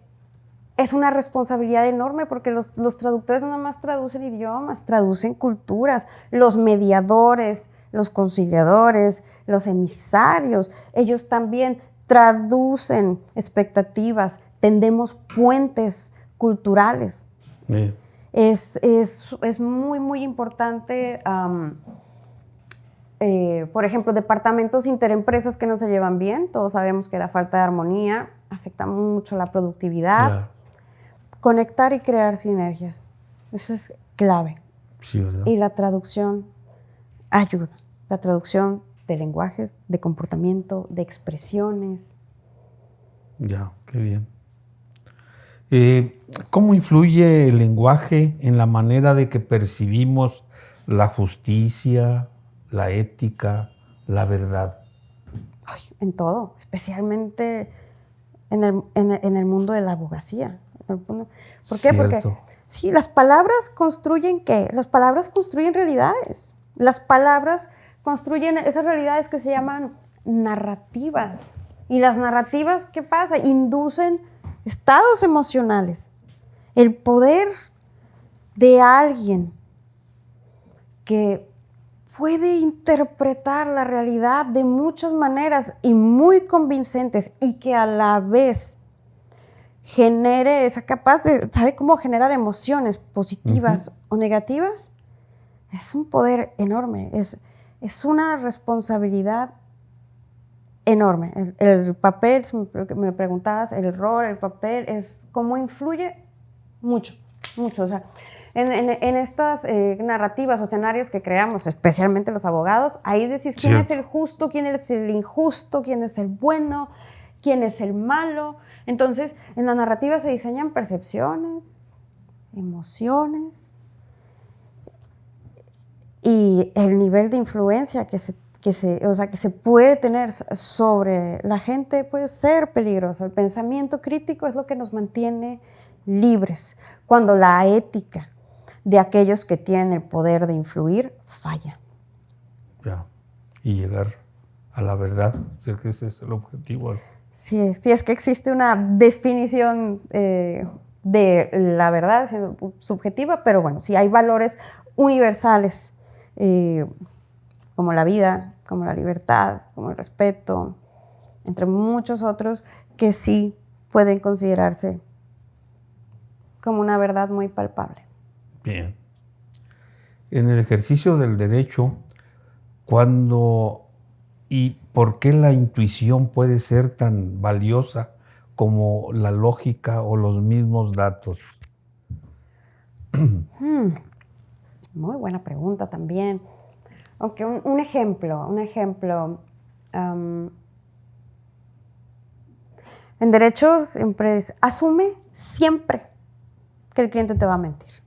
es una responsabilidad enorme, porque los traductores no nada más traducen idiomas, traducen culturas. Los mediadores, los conciliadores, los emisarios, ellos también traducen expectativas, tendemos puentes culturales. Es muy, muy importante. Por ejemplo, departamentos interempresas que no se llevan bien, todos sabemos que la falta de armonía afecta mucho la productividad. Claro. Conectar y crear sinergias, eso es clave. Sí, ¿verdad? Y la traducción ayuda. La traducción de lenguajes, de comportamiento, de expresiones. Ya, qué bien. ¿Cómo influye el lenguaje en la manera de que percibimos la justicia, la ética, la verdad? En todo, especialmente en el mundo de la abogacía. ¿Por qué? Porque sí, las palabras construyen ¿qué? Las palabras construyen realidades. Las palabras construyen esas realidades que se llaman narrativas. Y las narrativas, ¿qué pasa? Inducen estados emocionales. El poder de alguien que puede interpretar la realidad de muchas maneras y muy convincentes, y que a la vez genere, es capaz de, ¿sabe cómo generar emociones positivas o negativas? Es un poder enorme, es una responsabilidad enorme. El papel, si me preguntabas, el rol, el papel, es cómo influye mucho. O sea, en estas narrativas o escenarios que creamos, especialmente los abogados, ahí decís quién es el justo, quién es el injusto, quién es el bueno, quién es el malo. Entonces, en la narrativa se diseñan percepciones, emociones, y el nivel de influencia que se puede tener sobre la gente puede ser peligroso. El pensamiento crítico es lo que nos mantiene libres cuando la ética de aquellos que tienen el poder de influir falla. Ya. Y llegar a la verdad, sé que ese es el objetivo. Sí, es que existe una definición de la verdad subjetiva, pero bueno, sí hay valores universales como la vida, como la libertad, como el respeto, entre muchos otros, que sí pueden considerarse como una verdad muy palpable. Bien. En el ejercicio del derecho, ¿cuándo y por qué la intuición puede ser tan valiosa como la lógica o los mismos datos? Muy buena pregunta también. Aunque un ejemplo. En derecho siempre asume siempre que el cliente te va a mentir.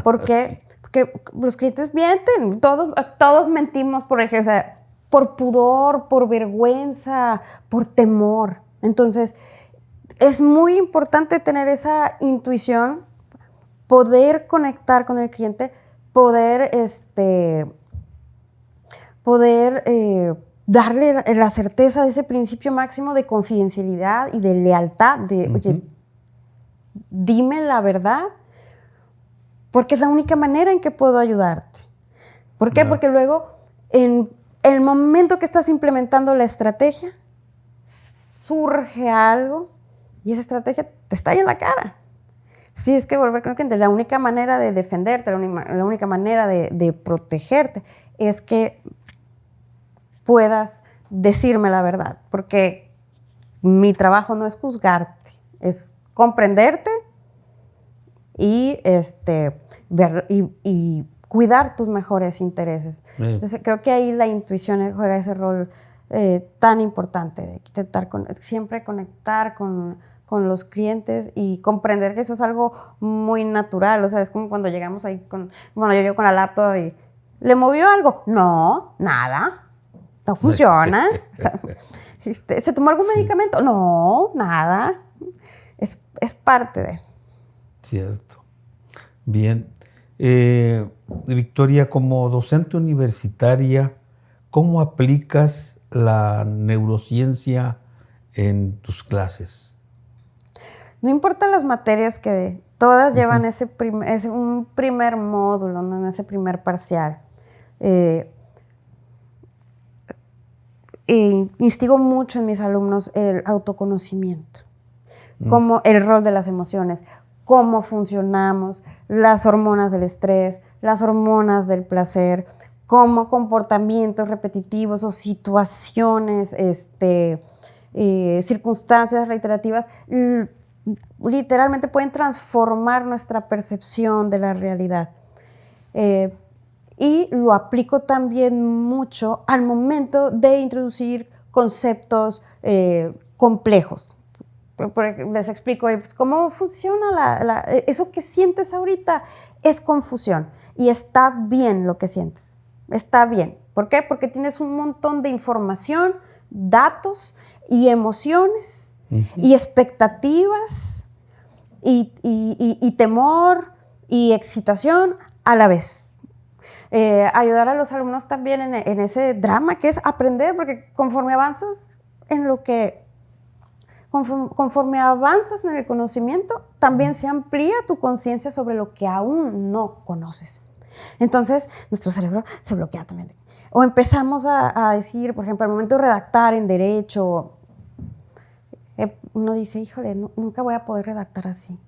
¿Por qué? Sí. Porque los clientes mienten, todos mentimos, por ejemplo, o sea, por pudor, por vergüenza, por temor. Entonces, es muy importante tener esa intuición, poder conectar con el cliente, poder darle la certeza de ese principio máximo de confidencialidad y de lealtad, de, oye, dime la verdad, porque es la única manera en que puedo ayudarte. ¿Por qué? Porque luego, en el momento que estás implementando la estrategia, surge algo y esa estrategia te está ahí en la cara. Sí, es que volver con el cliente, la única manera de defenderte, la única manera de protegerte es que puedas decirme la verdad, porque mi trabajo no es juzgarte, es comprenderte y, y cuidar tus mejores intereses. Entonces, creo que ahí la intuición juega ese rol tan importante de intentar siempre conectar con los clientes y comprender que eso es algo muy natural. O sea, es como cuando llegamos ahí yo llego con la laptop y ¿le movió algo? No, nada. No funciona. ¿Se tomó algún medicamento? No, nada. Es parte de. Cierto. Bien. Victoria, como docente universitaria, ¿cómo aplicas la neurociencia en tus clases? No importa las materias que todas llevan un primer módulo, ¿no? En ese primer parcial. Instigo mucho en mis alumnos el autoconocimiento, como el rol de las emociones, cómo funcionamos, las hormonas del estrés, las hormonas del placer, cómo comportamientos repetitivos o situaciones, circunstancias reiterativas, literalmente pueden transformar nuestra percepción de la realidad. Y lo aplico también mucho al momento de introducir conceptos complejos. Les explico pues, cómo funciona eso que sientes ahorita es confusión y está bien lo que sientes, está bien. ¿Por qué? Porque tienes un montón de información, datos y emociones y expectativas y temor y excitación a la vez. Ayudar a los alumnos también en ese drama que es aprender, porque conforme avanzas en el conocimiento, también se amplía tu conciencia sobre lo que aún no conoces. Entonces, nuestro cerebro se bloquea también. O empezamos a decir, por ejemplo, al momento de redactar en derecho, uno dice, híjole, nunca voy a poder redactar así.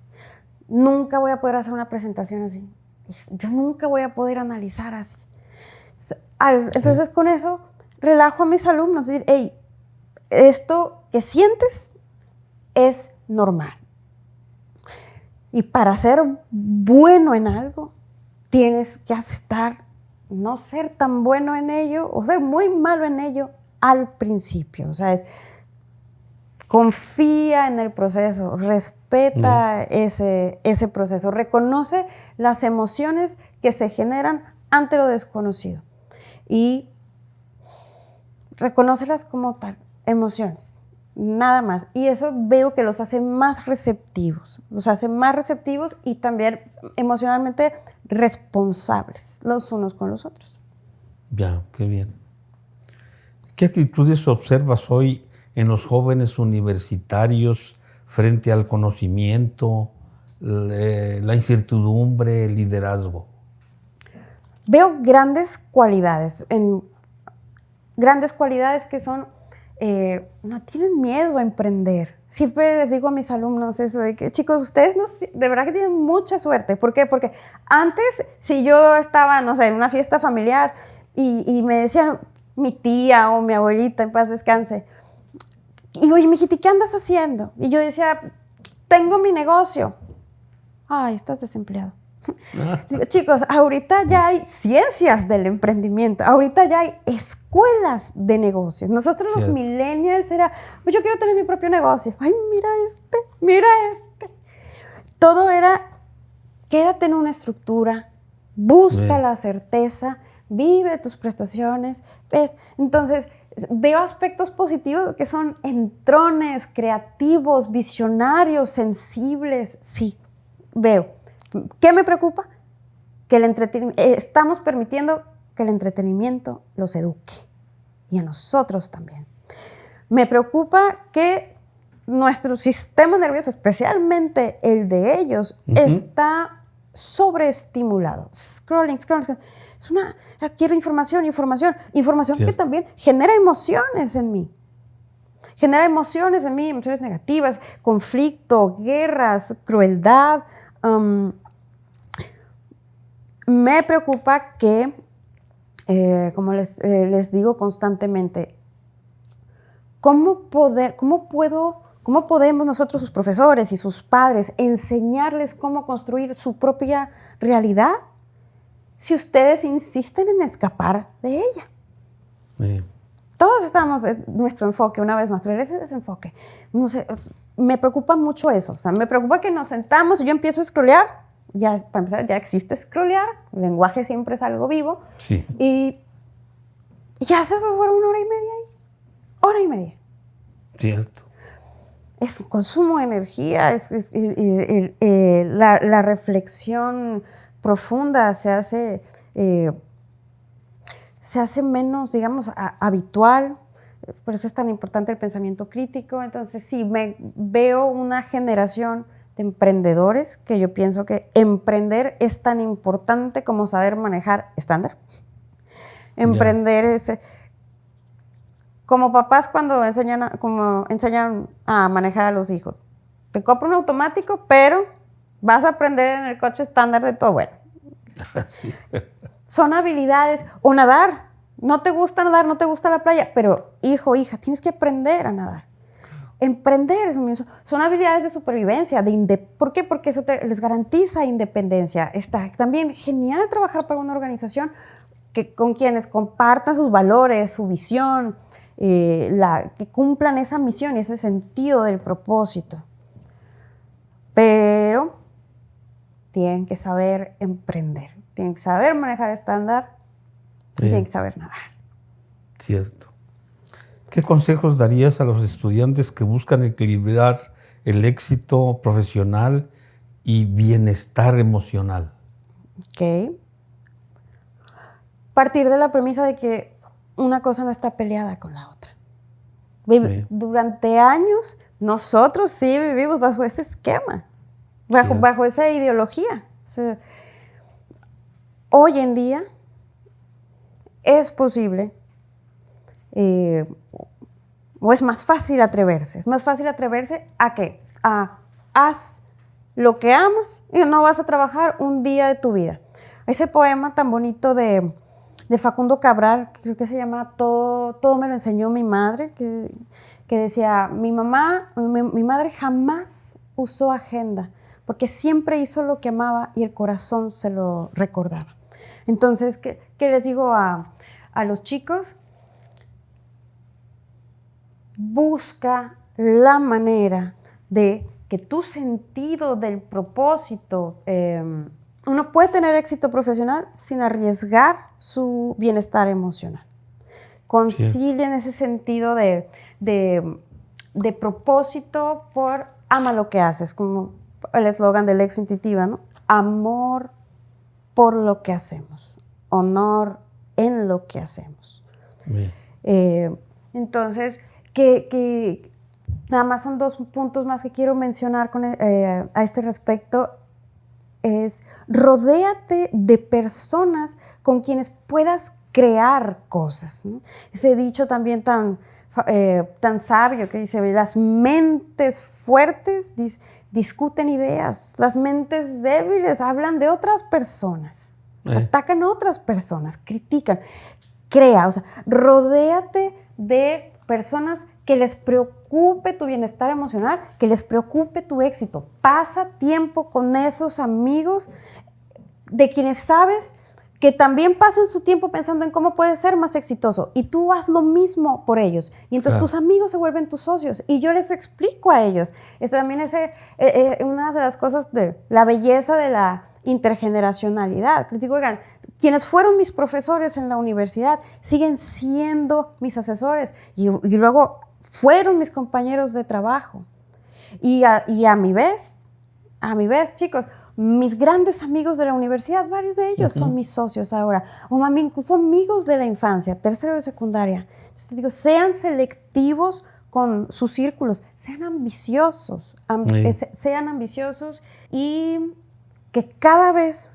Nunca voy a poder hacer una presentación así. Yo nunca voy a poder analizar así. Entonces, con eso, relajo a mis alumnos. Decir, hey, esto que sientes es normal. Y para ser bueno en algo, tienes que aceptar no ser tan bueno en ello o ser muy malo en ello al principio. O sea, confía en el proceso, respeta ese proceso, reconoce las emociones que se generan ante lo desconocido y reconócelas como tal, emociones, nada más. Y eso veo que los hace más receptivos, y también emocionalmente responsables los unos con los otros. Ya, qué bien. ¿Qué actitudes observas hoy en los jóvenes universitarios frente al conocimiento, la incertidumbre, el liderazgo? Veo grandes cualidades que son, no tienen miedo a emprender. Siempre les digo a mis alumnos eso, de que chicos, ustedes de verdad que tienen mucha suerte. ¿Por qué? Porque antes, si yo estaba, no sé, en una fiesta familiar y me decían mi tía o mi abuelita, en paz descanse, y oye, mijita, ¿qué andas haciendo? Y yo decía, tengo mi negocio. Ay, estás desempleado. Digo, chicos, ahorita ya hay ciencias del emprendimiento, ahorita ya hay escuelas de negocios. Nosotros los millennials era, pues yo quiero tener mi propio negocio. Ay, mira este. Todo era, quédate en una estructura, busca la certeza, vive tus prestaciones, ¿ves? Entonces, veo aspectos positivos que son entrones, creativos, visionarios, sensibles, sí, veo. ¿Qué me preocupa? Que estamos permitiendo que el entretenimiento los eduque. Y a nosotros también. Me preocupa que nuestro sistema nervioso, especialmente el de ellos, está sobreestimulado. Scrolling. Adquiero información que también genera emociones en mí. Emociones negativas, conflicto, guerras, crueldad. Me preocupa que, como les digo constantemente, ¿cómo podemos nosotros, sus profesores y sus padres, enseñarles cómo construir su propia realidad si ustedes insisten en escapar de ella? Todos estamos, nuestro enfoque, una vez más, ese desenfoque. No sé, me preocupa mucho eso. O sea, me preocupa que nos sentamos y yo empiezo a scrollear. Ya, para empezar, ya existe scrollear. El lenguaje siempre es algo vivo. Sí. Y ya se fue por 1 hora y media ahí. 1 hora y media. Cierto. Es un consumo de energía. La reflexión profunda se hace menos, digamos, habitual. Por eso es tan importante el pensamiento crítico. Entonces, sí, veo una generación de emprendedores que yo pienso que emprender es tan importante como saber manejar estándar. Emprender es como papás cuando enseñan a manejar a los hijos. Te compro un automático, pero vas a aprender en el coche estándar de tu abuelo. Sí. Son habilidades. O nadar. No te gusta nadar, no te gusta la playa, pero hijo, hija, tienes que aprender a nadar. Emprender son habilidades de supervivencia. ¿Por qué? Porque eso les garantiza independencia. Está también genial trabajar para una organización con quienes compartan sus valores, su visión, que cumplan esa misión y ese sentido del propósito. Pero tienen que saber emprender, tienen que saber manejar estándar, tienen que saber nadar. Cierto. ¿Qué consejos darías a los estudiantes que buscan equilibrar el éxito profesional y bienestar emocional? Ok. Partir de la premisa de que una cosa no está peleada con la otra. Durante años nosotros sí vivimos bajo ese esquema, bajo esa ideología. O sea, hoy en día es posible, o es más fácil atreverse. Es más fácil atreverse ¿a qué? Haz lo que amas y no vas a trabajar un día de tu vida. Ese poema tan bonito de Facundo Cabral, creo que se llama Todo me lo enseñó mi madre, que decía, mi madre jamás usó agenda, porque siempre hizo lo que amaba y el corazón se lo recordaba. Entonces, ¿qué les digo a los chicos? Busca la manera de que tu sentido del propósito, uno puede tener éxito profesional sin arriesgar su bienestar emocional. Concilien ese sentido de propósito por ama lo que haces, como el eslogan del Lección Intuitiva, ¿no? Amor por lo que hacemos, honor en lo que hacemos. Entonces, que nada más son 2 puntos más que quiero mencionar a este respecto. Es rodéate de personas con quienes puedas crear cosas, ¿no? Ese dicho también tan sabio que dice, las mentes fuertes discuten ideas, las mentes débiles hablan de otras personas, atacan a otras personas, critican. Crea, o sea, rodéate de personas que les preocupe tu bienestar emocional, que les preocupe tu éxito. Pasa tiempo con esos amigos de quienes sabes que también pasan su tiempo pensando en cómo puedes ser más exitoso, y tú haz lo mismo por ellos, y entonces tus amigos se vuelven tus socios, y yo les explico a ellos. También es una de las cosas de la belleza de la intergeneracionalidad. Les digo, oigan, quienes fueron mis profesores en la universidad siguen siendo mis asesores, y luego fueron mis compañeros de trabajo. Y a mi vez, chicos, mis grandes amigos de la universidad, varios de ellos son mis socios ahora, o son amigos de la infancia, tercero de secundaria. Entonces, digo, sean selectivos con sus círculos, sean ambiciosos, y que cada vez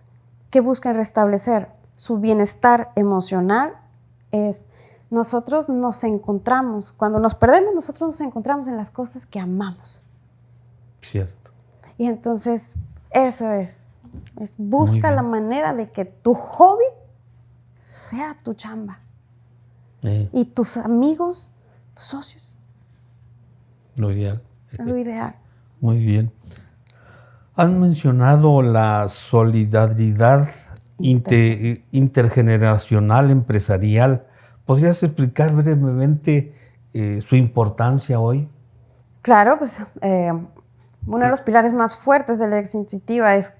que busquen restablecer su bienestar emocional, nosotros nos encontramos, cuando nos perdemos, nosotros nos encontramos en las cosas que amamos. Cierto. Y entonces, eso busca la manera de que tu hobby sea tu chamba. Y tus amigos, tus socios. Lo ideal. Lo ideal. Muy bien. Han mencionado la solidaridad intergeneracional empresarial. ¿Podrías explicar brevemente su importancia hoy? Claro, pues uno de los pilares más fuertes de la Ex-Intuitiva es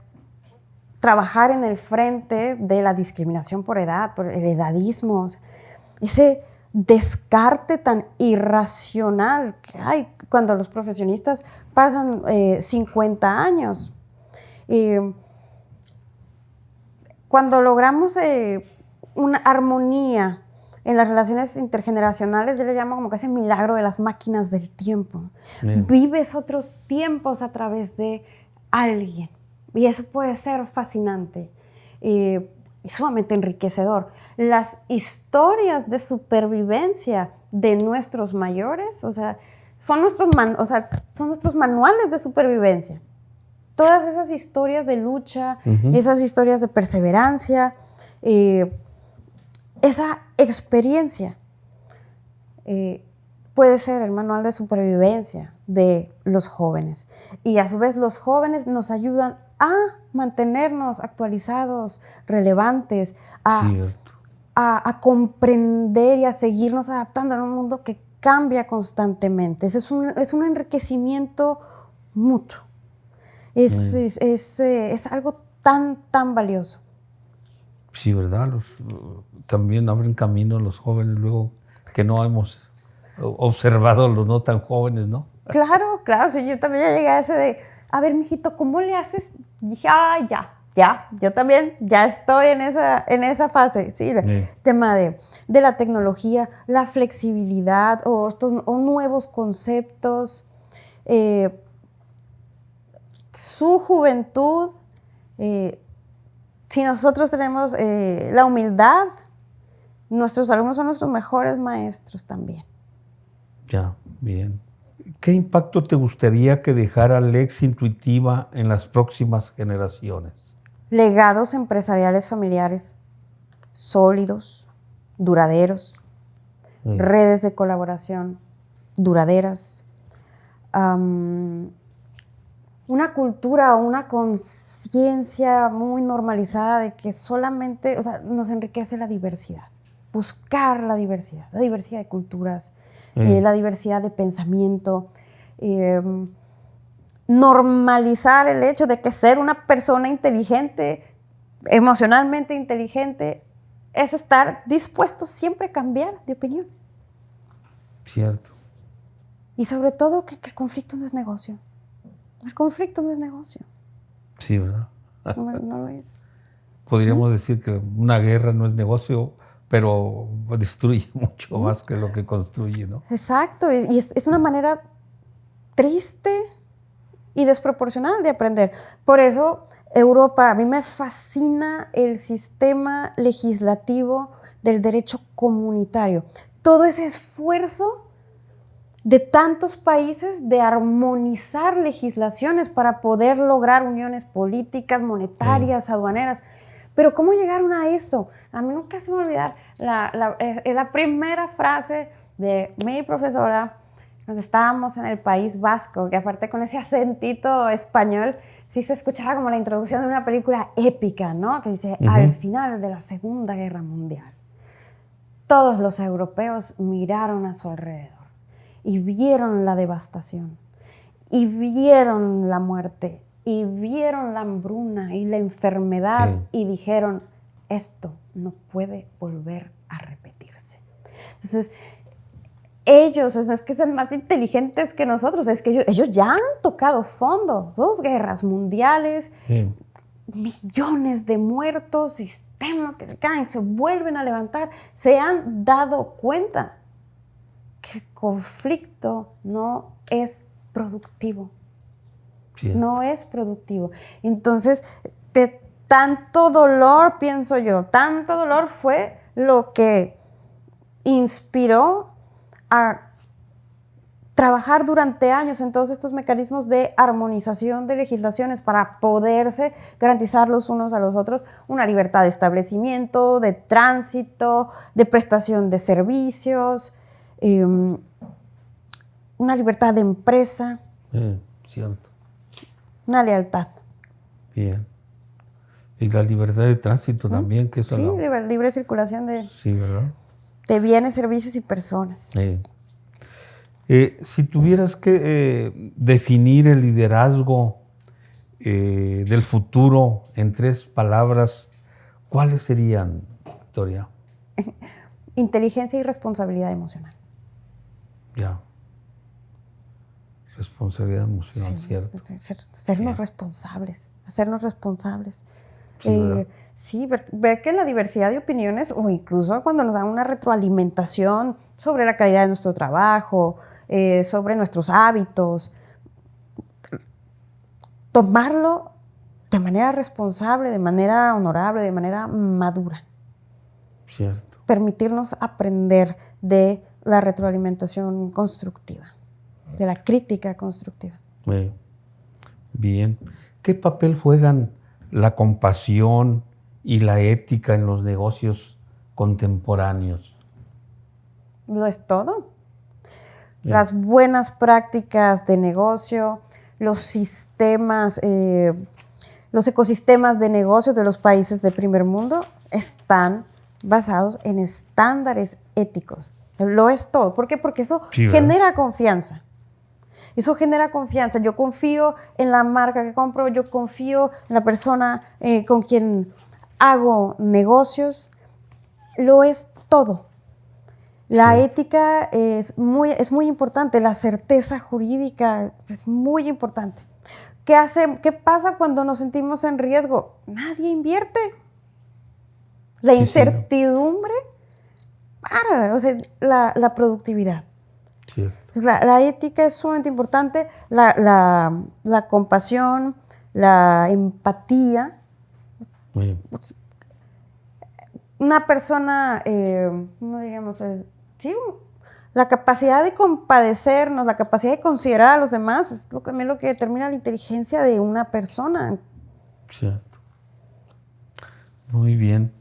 trabajar en el frente de la discriminación por edad, por el edadismo, ese descarte tan irracional que hay cuando los profesionistas pasan 50 años. Cuando logramos una armonía en las relaciones intergeneracionales, yo le llamo como que ese milagro de las máquinas del tiempo. Bien. Vives otros tiempos a través de alguien, y eso puede ser fascinante y sumamente enriquecedor. Las historias de supervivencia de nuestros mayores, son nuestros manuales de supervivencia. Todas esas historias de lucha, esas historias de perseverancia, esa experiencia puede ser el manual de supervivencia de los jóvenes. Y a su vez los jóvenes nos ayudan a mantenernos actualizados, relevantes, a comprender y a seguirnos adaptando en un mundo que cambia constantemente. Es un enriquecimiento mutuo. Es algo tan valioso. Sí, ¿verdad? También abren camino los jóvenes luego que no hemos observado los no tan jóvenes, ¿no? Claro, sí, yo también ya llegué a ese de, a ver, mijito, ¿cómo le haces? Y dije, ya, yo también ya estoy en esa fase, sí, el tema de la tecnología, la flexibilidad o nuevos conceptos, su juventud. Si nosotros tenemos la humildad, nuestros alumnos son nuestros mejores maestros también. Ya, bien. ¿Qué impacto te gustaría que dejara la Ex-Intuitiva en las próximas generaciones? Legados empresariales familiares sólidos, duraderos, redes de colaboración duraderas, una cultura o una conciencia muy normalizada de que solamente, nos enriquece la diversidad. Buscar la diversidad de culturas, la diversidad de pensamiento, normalizar el hecho de que ser una persona inteligente, emocionalmente inteligente, es estar dispuesto siempre a cambiar de opinión. Cierto. Y sobre todo que el conflicto no es negocio. El conflicto no es negocio. Sí, ¿verdad? No lo es. Podríamos decir que una guerra no es negocio, pero destruye mucho más que lo que construye, ¿no? Exacto, y es una manera triste y desproporcional de aprender. Por eso, Europa, a mí me fascina el sistema legislativo del derecho comunitario. Todo ese esfuerzo de tantos países de armonizar legislaciones para poder lograr uniones políticas, monetarias, aduaneras. Pero ¿cómo llegaron a eso? A mí nunca se me va a olvidar la primera frase de mi profesora cuando estábamos en el País Vasco, que aparte con ese acentito español, sí se escuchaba como la introducción de una película épica, ¿no? Que dice, al final de la Segunda Guerra Mundial, todos los europeos miraron a su alrededor y vieron la devastación, y vieron la muerte, y vieron la hambruna y la enfermedad, y dijeron, esto no puede volver a repetirse. Entonces, ellos, no es que sean más inteligentes que nosotros, es que ellos ya han tocado fondo. 2 guerras mundiales, millones de muertos, sistemas que se caen, se vuelven a levantar. Se han dado cuenta que el conflicto no es productivo. Sí. No es productivo. Entonces, de tanto dolor, pienso yo, tanto dolor fue lo que inspiró a trabajar durante años en todos estos mecanismos de armonización de legislaciones para poderse garantizar los unos a los otros una libertad de establecimiento, de tránsito, de prestación de servicios, una libertad de empresa, cierto. Una lealtad. Bien. Y la libertad de tránsito también, que eso sí, no... libre circulación de... Sí, ¿verdad? De bienes, servicios y personas. Si tuvieras que definir el liderazgo del futuro en 3 palabras, ¿cuáles serían, Victoria? Inteligencia y responsabilidad emocional. Ya. Responsabilidad emocional, sí, ¿cierto? Hacernos responsables. Sí, sí, ver que la diversidad de opiniones, o incluso cuando nos dan una retroalimentación sobre la calidad de nuestro trabajo, sobre nuestros hábitos, tomarlo de manera responsable, de manera honorable, de manera madura. Cierto. Permitirnos aprender de la retroalimentación constructiva, de la crítica constructiva. Bien. ¿Qué papel juegan la compasión y la ética en los negocios contemporáneos? Lo es todo. Las buenas prácticas de negocio, los sistemas, los ecosistemas de negocio de los países de primer mundo están basados en estándares éticos. Lo es todo. ¿Por qué? Porque eso genera confianza. Eso genera confianza. Yo confío en la marca que compro, yo confío en la persona con quien hago negocios. Lo es todo. La ética es muy importante, la certeza jurídica es muy importante. ¿Qué pasa cuando nos sentimos en riesgo? Nadie invierte. La incertidumbre para, la productividad. La ética es sumamente importante, la compasión, la empatía. Una persona, ¿cómo diríamos? La capacidad de compadecernos, la capacidad de considerar a los demás, es también lo que determina la inteligencia de una persona. Cierto. Muy bien.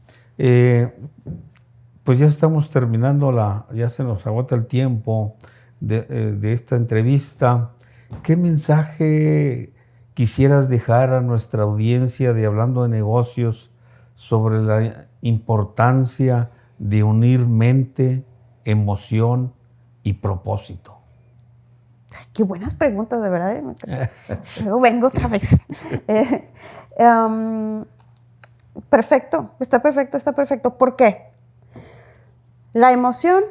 Pues ya estamos terminando, ya se nos agota el tiempo de esta entrevista. ¿Qué mensaje quisieras dejar a nuestra audiencia de Hablando de Negocios sobre la importancia de unir mente, emoción y propósito? Ay, qué buenas preguntas, de verdad. Luego vengo otra vez. Perfecto, está perfecto. ¿Por qué? La emoción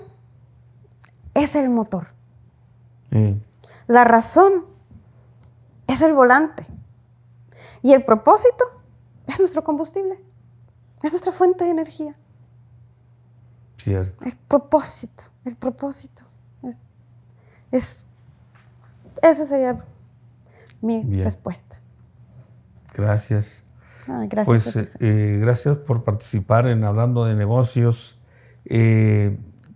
es el motor. La razón es el volante. Y el propósito es nuestro combustible. Es nuestra fuente de energía. Cierto. El propósito. Esa sería mi respuesta. Gracias. Gracias. Pues gracias por participar en Hablando de Negocios.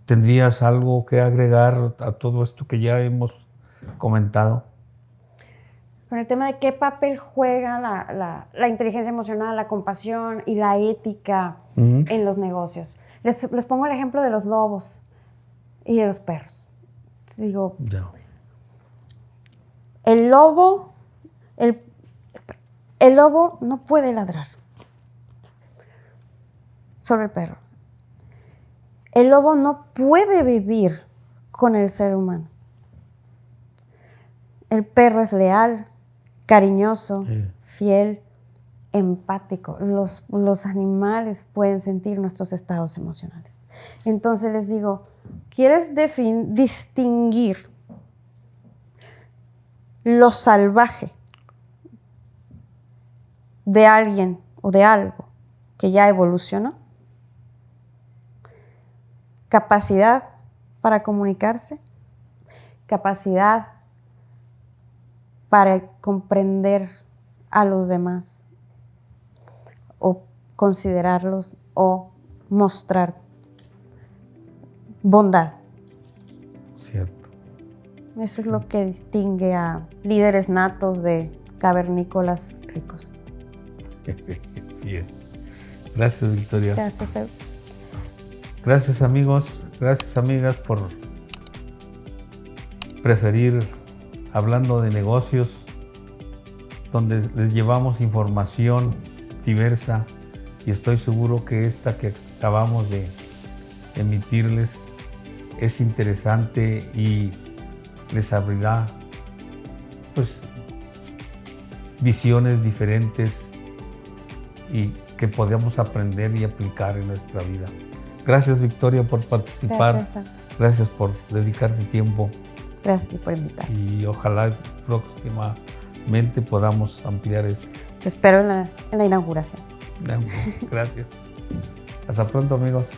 ¿Tendrías algo que agregar a todo esto que ya hemos comentado? Con el tema de qué papel juega la inteligencia emocional, la compasión y la ética en los negocios. Les pongo el ejemplo de los lobos y de los perros. Digo, El lobo, el lobo no puede ladrar sobre el perro. El lobo no puede vivir con el ser humano. El perro es leal, cariñoso, fiel, empático. Los animales pueden sentir nuestros estados emocionales. Entonces les digo, ¿quieres distinguir lo salvaje de alguien o de algo que ya evolucionó? Capacidad para comunicarse, capacidad para comprender a los demás o considerarlos o mostrar bondad. Cierto. Eso es lo que distingue a líderes natos de cavernícolas ricos. Bien. Gracias, Victoria. Gracias, Edu. Gracias, amigos. Gracias, amigas, por preferir Hablando de Negocios, donde les llevamos información diversa, y estoy seguro que esta que acabamos de emitirles es interesante y les abrirá pues visiones diferentes y que podamos aprender y aplicar en nuestra vida. Gracias, Victoria, por participar. Gracias por dedicar tu tiempo. Gracias por invitar. Y ojalá próximamente podamos ampliar esto. Te espero en la inauguración. Gracias. Hasta pronto, amigos.